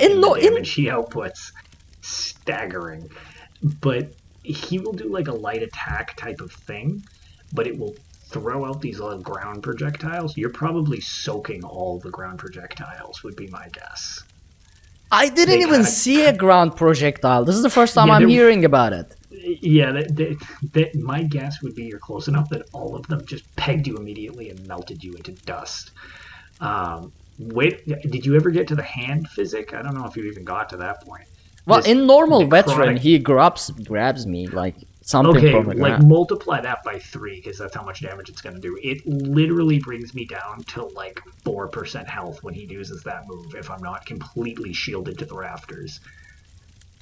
[SPEAKER 2] In the damage he outputs, staggering. But he will do like a light attack type of thing, but it will throw out these little ground projectiles. You're probably soaking all the ground projectiles, would be my guess.
[SPEAKER 1] I didn't even see a ground projectile. This is the first time I'm hearing about it.
[SPEAKER 2] Yeah, my guess would be you're close enough that all of them just pegged you immediately and melted you into dust. Wait, did you ever get to the hand physic? I don't know if you even got to that point.
[SPEAKER 1] Well, in normal veteran, he grabs me like something from the ground.
[SPEAKER 2] Like multiply that by 3, because that's how much damage it's going to do. It literally brings me down to like 4% health when he uses that move if I'm not completely shielded to the rafters.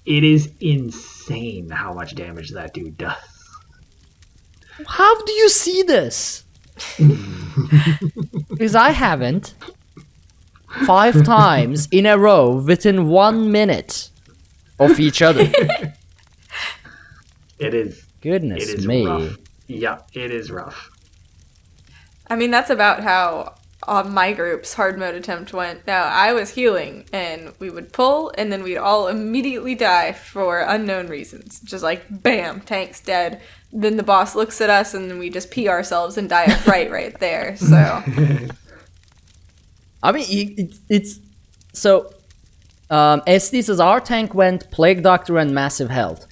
[SPEAKER 2] It is insane how much damage that dude does.
[SPEAKER 1] How do you see this? Because I haven't. 5 times in a row within 1 minute of each other.
[SPEAKER 2] It is.
[SPEAKER 1] Goodness
[SPEAKER 2] it is
[SPEAKER 1] me.
[SPEAKER 2] Rough. Yeah, it is rough.
[SPEAKER 3] I mean, that's about how my group's hard mode attempt went. Now, I was healing, and we would pull, and then we'd all immediately die for unknown reasons. Just like, bam, tank's dead. Then the boss looks at us, and then we just pee ourselves and die of fright right there. So,
[SPEAKER 1] I mean, it's so. SD says our tank went Plague Doctor and Massive Health.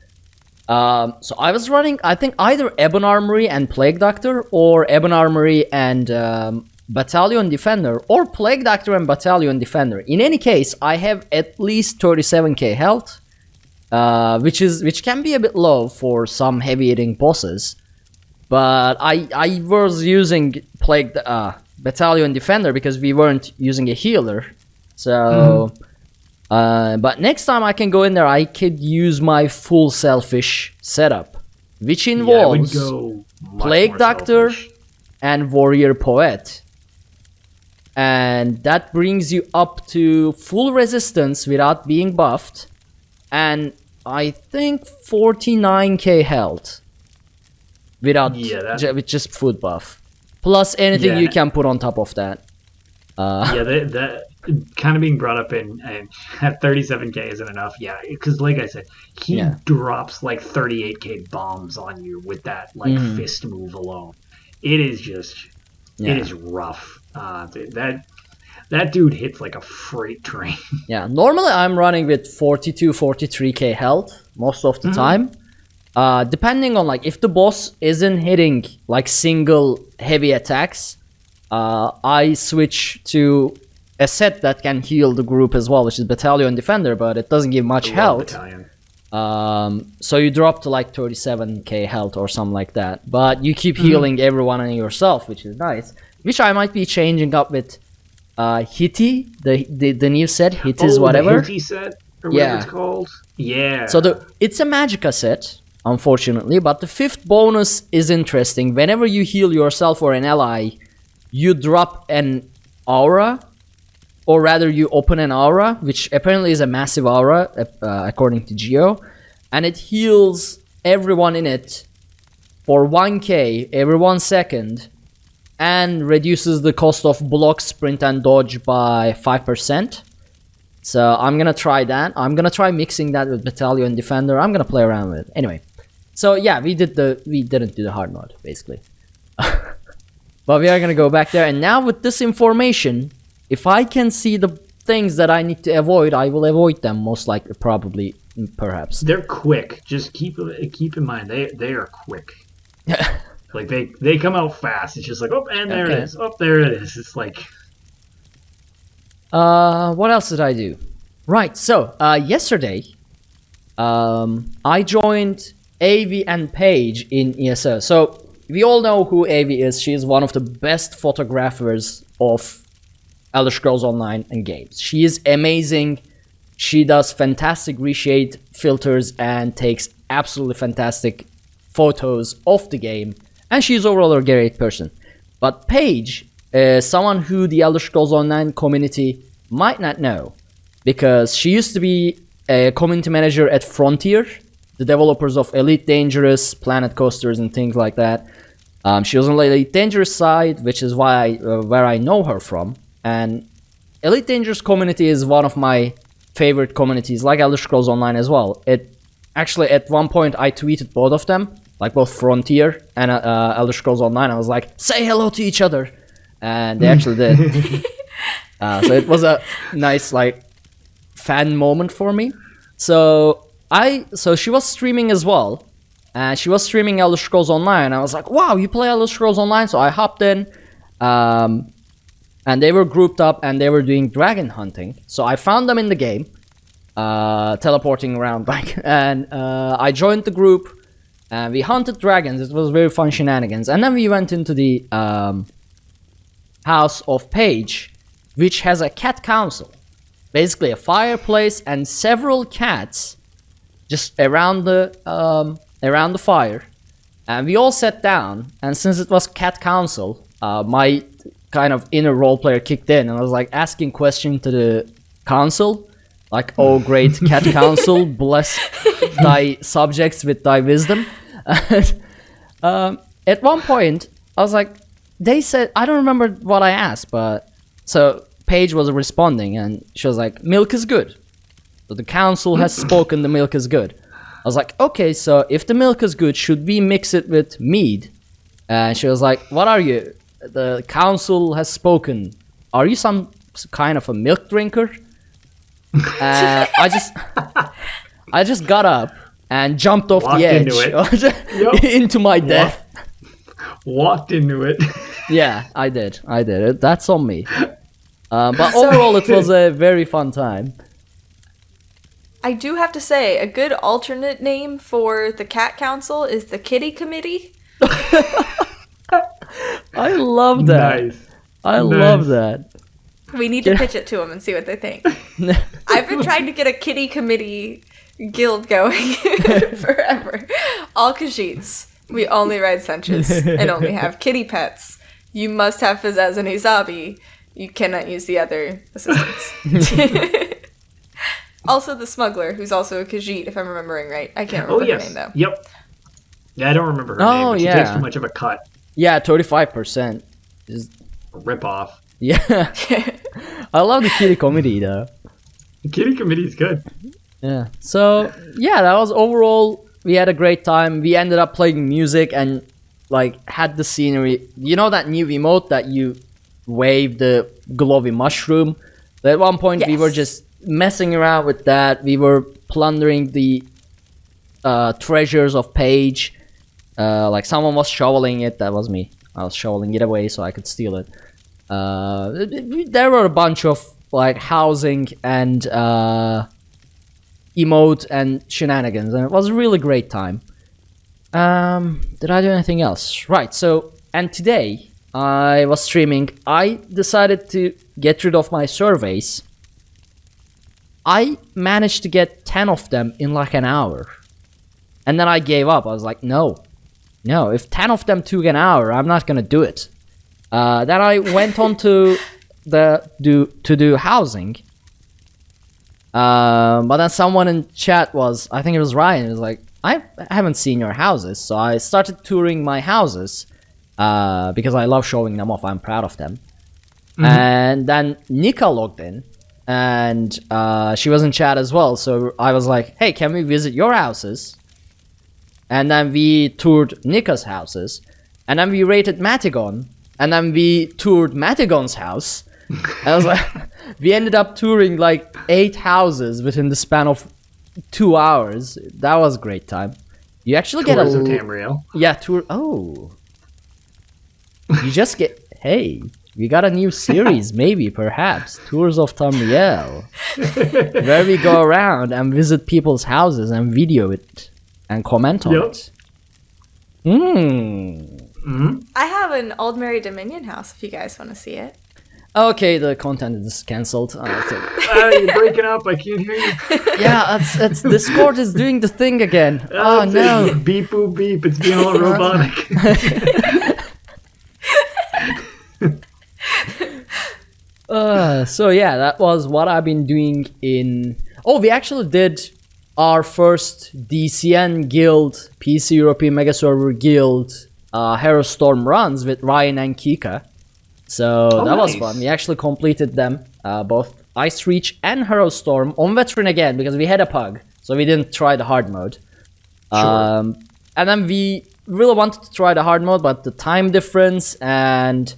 [SPEAKER 1] So I was running, I think, either Ebon Armory and Plague Doctor, or Ebon Armory and Battalion Defender, or Plague Doctor and Battalion Defender. In any case, I have at least 37k health, which can be a bit low for some heavy-hitting bosses. But I was using Battalion Defender because we weren't using a healer. So... but next time I can go in there, I could use my full selfish setup, which involves Plague Doctor, and Warrior Poet. And that brings you up to full resistance without being buffed. And I think 49k health without with just food buff. Plus anything you can put on top of that.
[SPEAKER 2] That kind of being brought up in at 37k isn't enough. Yeah, because like I said, he drops like 38k bombs on you with that like fist move alone. It is just, it is rough. That dude hits like a freight train.
[SPEAKER 1] Yeah, normally I'm running with 43k health most of the time. Depending on like if the boss isn't hitting like single heavy attacks, I switch to a set that can heal the group as well, which is Battalion Defender, but it doesn't give much health. So you drop to like 37k health or something like that, but you keep healing everyone and yourself, which is nice. Which I might be changing up with Hitty, the new set, Hitty's whatever.
[SPEAKER 2] The Hitty set or whatever it's called. Yeah.
[SPEAKER 1] So it's a Magicka set, unfortunately, but the 5th bonus is interesting. Whenever you heal yourself or an ally, you drop an aura, or rather you open an aura, which apparently is a massive aura, according to Geo, and it heals everyone in it for 1k every 1 second, and reduces the cost of block, sprint, and dodge by 5%. So I'm gonna try that. I'm gonna try mixing that with Battalion Defender. I'm gonna play around with it. Anyway, so yeah, we didn't do the hard mode, basically. But we are gonna go back there, and now with this information, if I can see the things that I need to avoid, I will avoid them, most likely, probably, perhaps.
[SPEAKER 2] They're quick. Just keep in mind, they are quick. Like they come out fast. It's just like, oh, and there it is. Oh, there it is. It's like,
[SPEAKER 1] what else did I do? Right. So yesterday, I joined Avi and Paige in ESO. So we all know who Avi is. She is one of the best photographers of Elder Scrolls Online and games. She is amazing. She does fantastic reshade filters and takes absolutely fantastic photos of the game. And she's overall a great person. But Paige is someone who the Elder Scrolls Online community might not know, because she used to be a community manager at Frontier, the developers of Elite Dangerous, Planet Coasters, and things like that. She was on the Elite Dangerous side, which is where I know her from. And Elite Dangerous community is one of my favorite communities, like Elder Scrolls Online as well. It actually, at one point, I tweeted both of them, like both Frontier and Elder Scrolls Online. I was like, say hello to each other, and they actually did. So it was a nice like fan moment for me. So she was streaming as well, and she was streaming Elder Scrolls Online. I was like, wow, you play Elder Scrolls Online? So I hopped in, and they were grouped up and they were doing dragon hunting. So I found them in the game, teleporting around like, and I joined the group. And we hunted dragons. It was very fun shenanigans. And then we went into the house of Paige, which has a cat council. Basically a fireplace and several cats just around the fire. And we all sat down. And since it was cat council, my kind of inner role player kicked in. And I was like asking questions to the council. Like, oh great cat council, bless thy subjects with thy wisdom. At one point, I was like, they said, I don't remember what I asked, but so Paige was responding and she was like, milk is good. So the council has spoken, the milk is good. I was like, okay, so if the milk is good, should we mix it with mead? And she was like, what are you? The council has spoken. Are you some kind of a milk drinker? I just got up and jumped off the edge into my death.
[SPEAKER 2] Walked into it.
[SPEAKER 1] Yeah, I did. That's on me. But overall, it was a very fun time.
[SPEAKER 3] I do have to say, a good alternate name for the Cat Council is the Kitty Committee.
[SPEAKER 1] I love that. Nice. I love that.
[SPEAKER 3] We need to pitch it to them and see what they think. I've been trying to get a kitty committee guild going forever. All Khajiits. We only ride Senches and only have kitty pets. You must have Fizzaz and Izabi. You cannot use the other assistants. Also the smuggler, who's also a Khajiit, if I'm remembering right. I can't remember her name, though.
[SPEAKER 2] Yep. Yeah, I don't remember her name, but she takes too much of a cut.
[SPEAKER 1] Yeah, 35%.
[SPEAKER 2] A rip-off.
[SPEAKER 1] Yeah. I love the kitty comedy, though.
[SPEAKER 2] The kitty comedy is good.
[SPEAKER 1] Yeah. So, yeah, that was overall, we had a great time. We ended up playing music and, like, had the scenery. You know that new emote that you wave the glowy mushroom? At one point, we were just messing around with that. We were plundering the treasures of Page. Like someone was shoveling it. That was me. I was shoveling it away so I could steal it. There were a bunch of like housing and emote and shenanigans, and it was a really great time. Did I do anything else? Right. So, and today I was streaming. I decided to get rid of my surveys. I managed to get 10 of them in like an hour. And then I gave up. I was like, no, if 10 of them took an hour, I'm not going to do it. Then I went on to do housing. But then someone in chat I think it was Ryan, was like, I haven't seen your houses. So I started touring my houses because I love showing them off. I'm proud of them. Mm-hmm. And then Nika logged in. And she was in chat as well, so I was like, hey, can we visit your houses? And then we toured Nika's houses, and then we rated Matagon, and then we toured Matagon's house. And I was like, we ended up touring like 8 houses within the span of 2 hours. That was a great time. You actually get
[SPEAKER 2] Tours of Tamriel.
[SPEAKER 1] Yeah, tour. Oh. You just get, hey. We got a new series, maybe, perhaps. Tours of Tamriel. Where we go around and visit people's houses and video it and comment on it.
[SPEAKER 3] I have an Old Mary Dominion house if you guys want to see it.
[SPEAKER 1] Okay, the content is cancelled.
[SPEAKER 2] You're breaking up. I can't hear you.
[SPEAKER 1] Yeah, it's Discord is doing the thing again. Oh, no.
[SPEAKER 2] Beep, boop, beep. It's being all robotic.
[SPEAKER 1] So yeah, that was what I've been doing in... Oh, we actually did our first DCN Guild, PC European Mega Server Guild, Hero Storm runs with Ryan and Kika. So that was fun. We actually completed them, both Ice Reach and Hero Storm, on Veteran again, because we had a pug, so we didn't try the hard mode. Sure. And then we really wanted to try the hard mode, but the time difference and...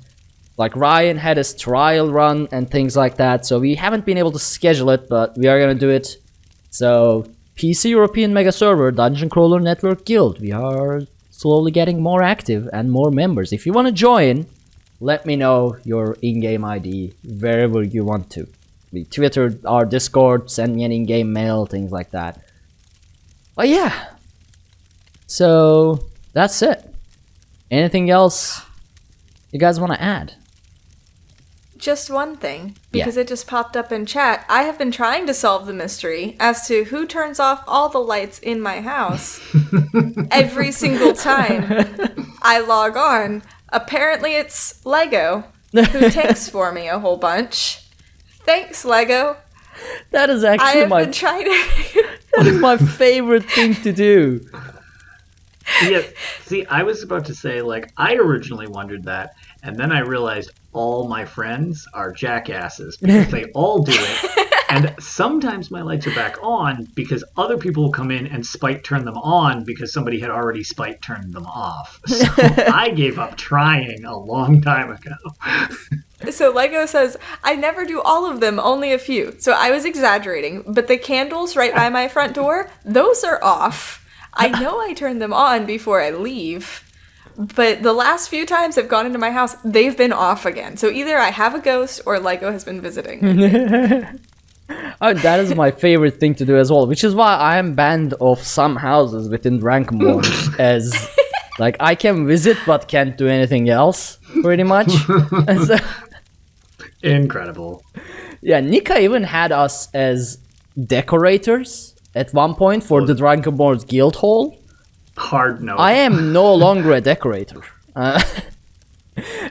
[SPEAKER 1] Like Ryan had his trial run and things like that, so we haven't been able to schedule it, but we are gonna do it. So, PC European Mega Server Dungeon Crawler Network Guild. We are slowly getting more active and more members. If you want to join, let me know your in-game ID wherever you want to. We Twitter, our Discord, send me an in-game mail, things like that. But yeah. So, that's it. Anything else you guys want to add?
[SPEAKER 3] Just one thing, because it just popped up in chat. I have been trying to solve the mystery as to who turns off all the lights in my house every single time I log on. Apparently it's Lego, who takes for me a whole bunch. Thanks, Lego.
[SPEAKER 1] That is actually
[SPEAKER 3] been trying to...
[SPEAKER 1] That is my favorite thing to do.
[SPEAKER 2] Yeah, see, I was about to say, like, I originally wondered that, and then I realized all my friends are jackasses because they all do it. And sometimes my lights are back on because other people will come in and spite turn them on because somebody had already spite turned them off. So I gave up trying a long time ago.
[SPEAKER 3] So Lego says, I never do all of them, only a few. So I was exaggerating, but the candles right by my front door, those are off. I know I turn them on before I leave. But the last few times I've gone into my house, they've been off again. So either I have a ghost or Lego has been visiting.
[SPEAKER 1] Oh, that is my favorite thing to do as well, which is why I am banned of some houses within rank modes, as like I can visit but can't do anything else, pretty much. So,
[SPEAKER 2] incredible.
[SPEAKER 1] Yeah, Nika even had us as decorators at one point for the Drunkenborn's Guild Hall.
[SPEAKER 2] Hard no.
[SPEAKER 1] I am no longer a decorator.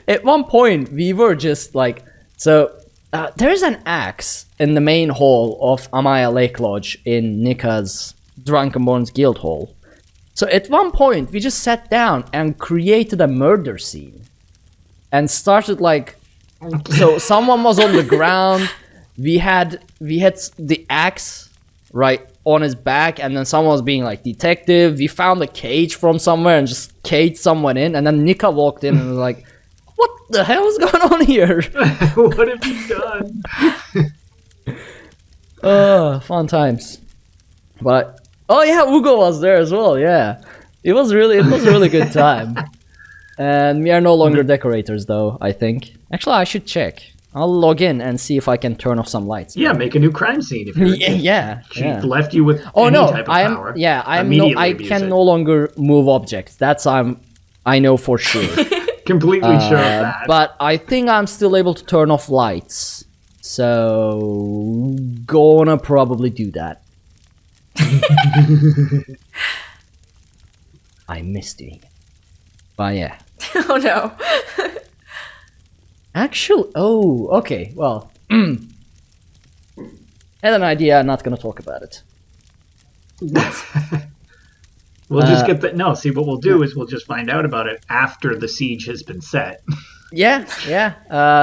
[SPEAKER 1] At one point, we were just like, there's an axe in the main hall of Amaya Lake Lodge in Nika's Drunkenborn's Guild Hall. So at one point, we just sat down and created a murder scene. And started like, so someone was on the ground, we had the axe right on his back, and then someone was being like detective. We found a cage from somewhere and just caged someone in, and then Nika walked in and was like, what the hell is going on here?
[SPEAKER 2] What have you done?
[SPEAKER 1] Fun times. But oh yeah, Ugo was there as well. Yeah, it was a really good time. And we are no longer decorators, though. I think. Actually, I should check. I'll log in and see if I can turn off some lights.
[SPEAKER 2] Yeah, make a new crime scene. If she left you with any type of power.
[SPEAKER 1] I can no longer move objects. I know for sure.
[SPEAKER 2] Completely sure of that.
[SPEAKER 1] But I think I'm still able to turn off lights. So gonna probably do that. I miss doing it. But yeah.
[SPEAKER 3] Oh no.
[SPEAKER 1] Actually, okay. Well, had an idea. I'm not gonna talk about it.
[SPEAKER 2] We'll just get that. No, see, what we'll do is we'll just find out about it after the siege has been set.
[SPEAKER 1] Yeah.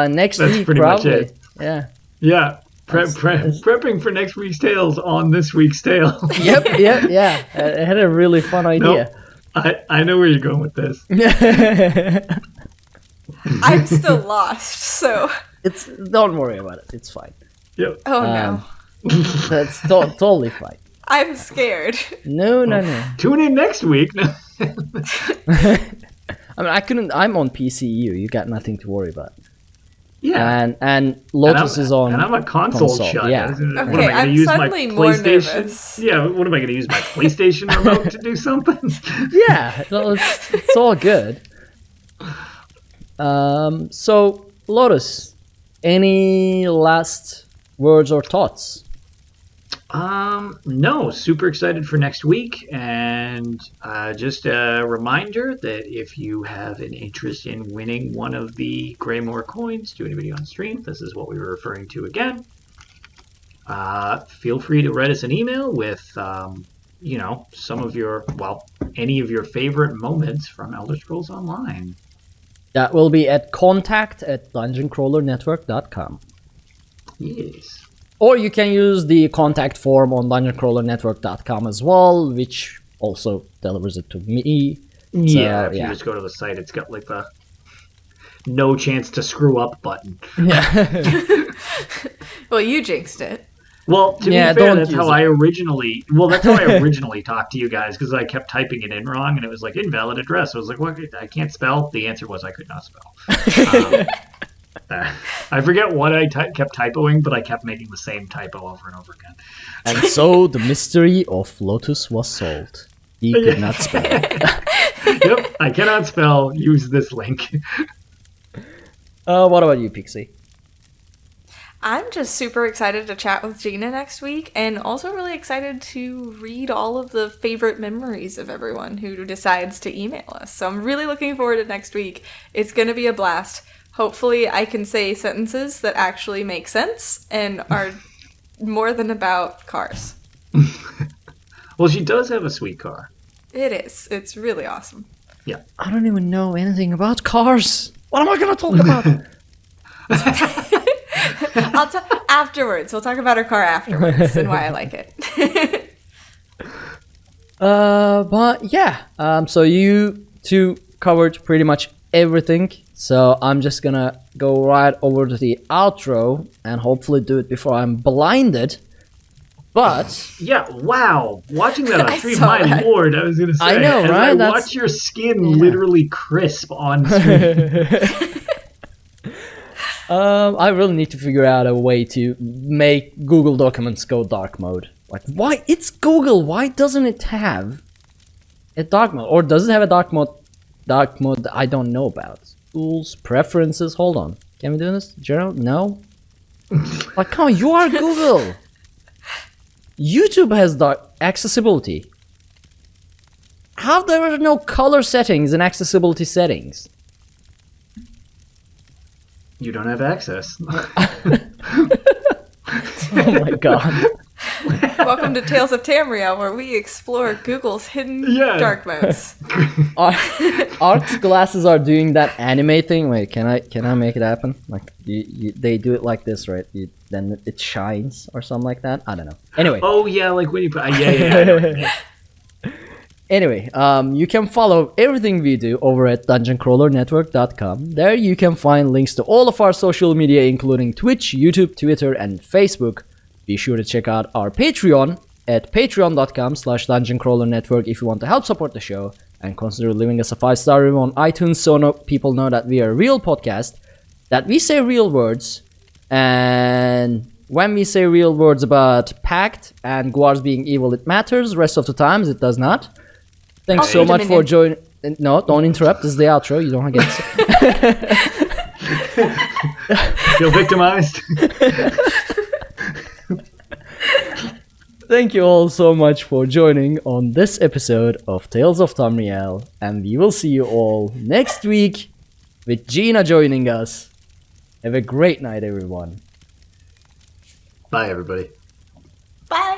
[SPEAKER 1] Next
[SPEAKER 2] That's
[SPEAKER 1] week,
[SPEAKER 2] pretty
[SPEAKER 1] probably.
[SPEAKER 2] much it.
[SPEAKER 1] Yeah.
[SPEAKER 2] Yeah. Prepping for next week's tales on this week's tale.
[SPEAKER 1] Yep. I had a really fun idea.
[SPEAKER 2] I know where you're going with this.
[SPEAKER 3] I'm still lost, so
[SPEAKER 1] don't worry about it. It's fine.
[SPEAKER 2] Yep.
[SPEAKER 3] Oh no.
[SPEAKER 1] That's totally fine.
[SPEAKER 3] I'm scared.
[SPEAKER 1] No.
[SPEAKER 2] Tune in next week.
[SPEAKER 1] I mean, I'm on PCU. You got nothing to worry about.
[SPEAKER 2] Yeah.
[SPEAKER 1] And Lotus is on.
[SPEAKER 2] And I'm a console shut.
[SPEAKER 1] Yeah.
[SPEAKER 3] Okay, I'm suddenly more nervous.
[SPEAKER 2] Yeah, what am I going to use my PlayStation remote to do something?
[SPEAKER 1] Yeah, it's all good. So, Lotus, any last words or thoughts?
[SPEAKER 2] No, super excited for next week, and just a reminder that if you have an interest in winning one of the Greymore coins to anybody on stream, this is what we were referring to again. Feel free to write us an email with, some of your, any of your favorite moments from Elder Scrolls Online.
[SPEAKER 1] That will be at contact@dungeoncrawlernetwork.com.
[SPEAKER 2] Yes.
[SPEAKER 1] Or you can use the contact form on dungeoncrawlernetwork.com as well, which also delivers it to me.
[SPEAKER 2] Yeah, if you just go to the site, it's got like the no chance to screw up button.
[SPEAKER 1] Yeah.
[SPEAKER 3] Well, you jinxed it.
[SPEAKER 2] Well, to be fair, that's how I originally talked to you guys, because I kept typing it in wrong, and it was like invalid address. I was like, "What? I can't spell." The answer was I could not spell. I forget what I kept typoing, but I kept making the same typo over and over again.
[SPEAKER 1] And so the mystery of Lotus was solved. He could not spell.
[SPEAKER 2] Yep, I cannot spell. Use this link.
[SPEAKER 1] What about you, Pixie?
[SPEAKER 3] I'm just super excited to chat with Gina next week, and also really excited to read all of the favorite memories of everyone who decides to email us. So I'm really looking forward to next week. It's going to be a blast. Hopefully I can say sentences that actually make sense and are more than about cars.
[SPEAKER 2] Well, she does have a sweet car.
[SPEAKER 3] It is. It's really awesome.
[SPEAKER 2] Yeah.
[SPEAKER 1] I don't even know anything about cars. What am I going to talk about?
[SPEAKER 3] Afterwards. We'll talk about her car afterwards and why I like it.
[SPEAKER 1] But yeah. So you two covered pretty much everything. So I'm just gonna go right over to the outro and hopefully do it before I'm blinded. But
[SPEAKER 2] yeah, wow! Watching that on stream, my lord, I was gonna say.
[SPEAKER 1] I know, right?
[SPEAKER 2] Watch your skin literally crisp on stream.
[SPEAKER 1] I really need to figure out a way to make Google Documents go dark mode. Like, why? It's Google. Why doesn't it have a dark mode? Or does it have a dark mode? Dark mode that I don't know about. Tools, preferences. Hold on. Can we do this? General? No. Like, come on. You are Google. YouTube has dark accessibility. How there are no color settings in accessibility settings?
[SPEAKER 2] You don't have access.
[SPEAKER 1] Oh my god.
[SPEAKER 3] Welcome to Tales of Tamriel, where we explore Google's hidden dark modes.
[SPEAKER 1] Art's glasses are doing that anime thing. Wait, can I make it happen? Like they do it like this, right? Then it shines or something like that. I don't know. Anyway.
[SPEAKER 2] Oh yeah, like when you put yeah.
[SPEAKER 1] Anyway, you can follow everything we do over at dungeoncrawlernetwork.com. There you can find links to all of our social media, including Twitch, YouTube, Twitter, and Facebook. Be sure to check out our Patreon at patreon.com/dungeoncrawlernetwork if you want to help support the show, and consider leaving us a 5-star review on iTunes so people know that we are a real podcast, that we say real words, and when we say real words about Pact and Guards being evil, it matters. Rest of the times, it does not. Thanks so much for joining. No, don't interrupt. This is the outro. You don't get to
[SPEAKER 2] Feel victimized.
[SPEAKER 1] Thank you all so much for joining on this episode of Tales of Tamriel, and we will see you all next week with Gina joining us. Have a great night, everyone.
[SPEAKER 2] Bye, everybody.
[SPEAKER 3] Bye.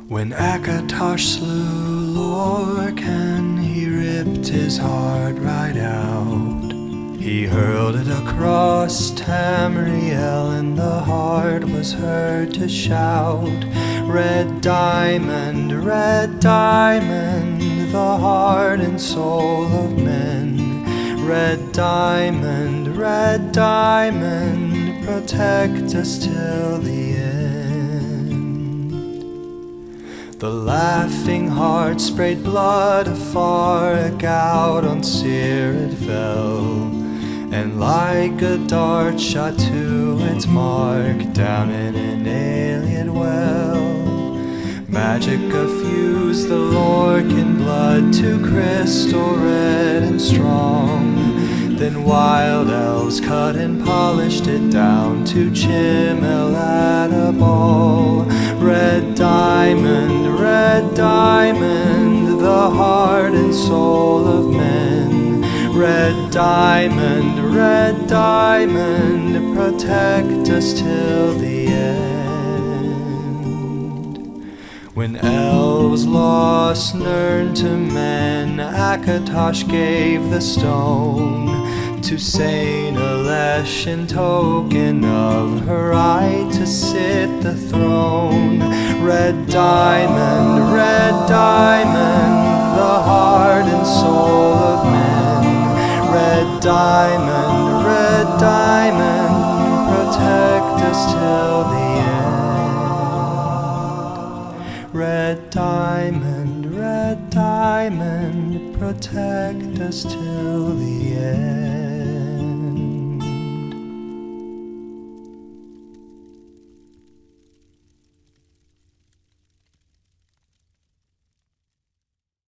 [SPEAKER 4] When Akatosh slew Lorcan, he ripped his heart right out. He hurled it across Tamriel, and the heart was heard to shout, red diamond, the heart and soul of men. Red diamond, protect us till the end. The laughing heart sprayed blood afar, a gout on Seer it fell, and like a dart shot to its mark down in an alien well. Magica fused the Lorcan blood to crystal red and strong. Then wild elves cut and polished it down to Chimel at a ball. Red diamond, the heart and soul of men. Red diamond, protect us till the end. When elves lost Nirn to men, Akatosh gave the stone to Saint Alesh in token of her right to sit the throne. Red diamond, the heart and soul of men. Red diamond, protect us till the end. Red diamond, protect us till the end.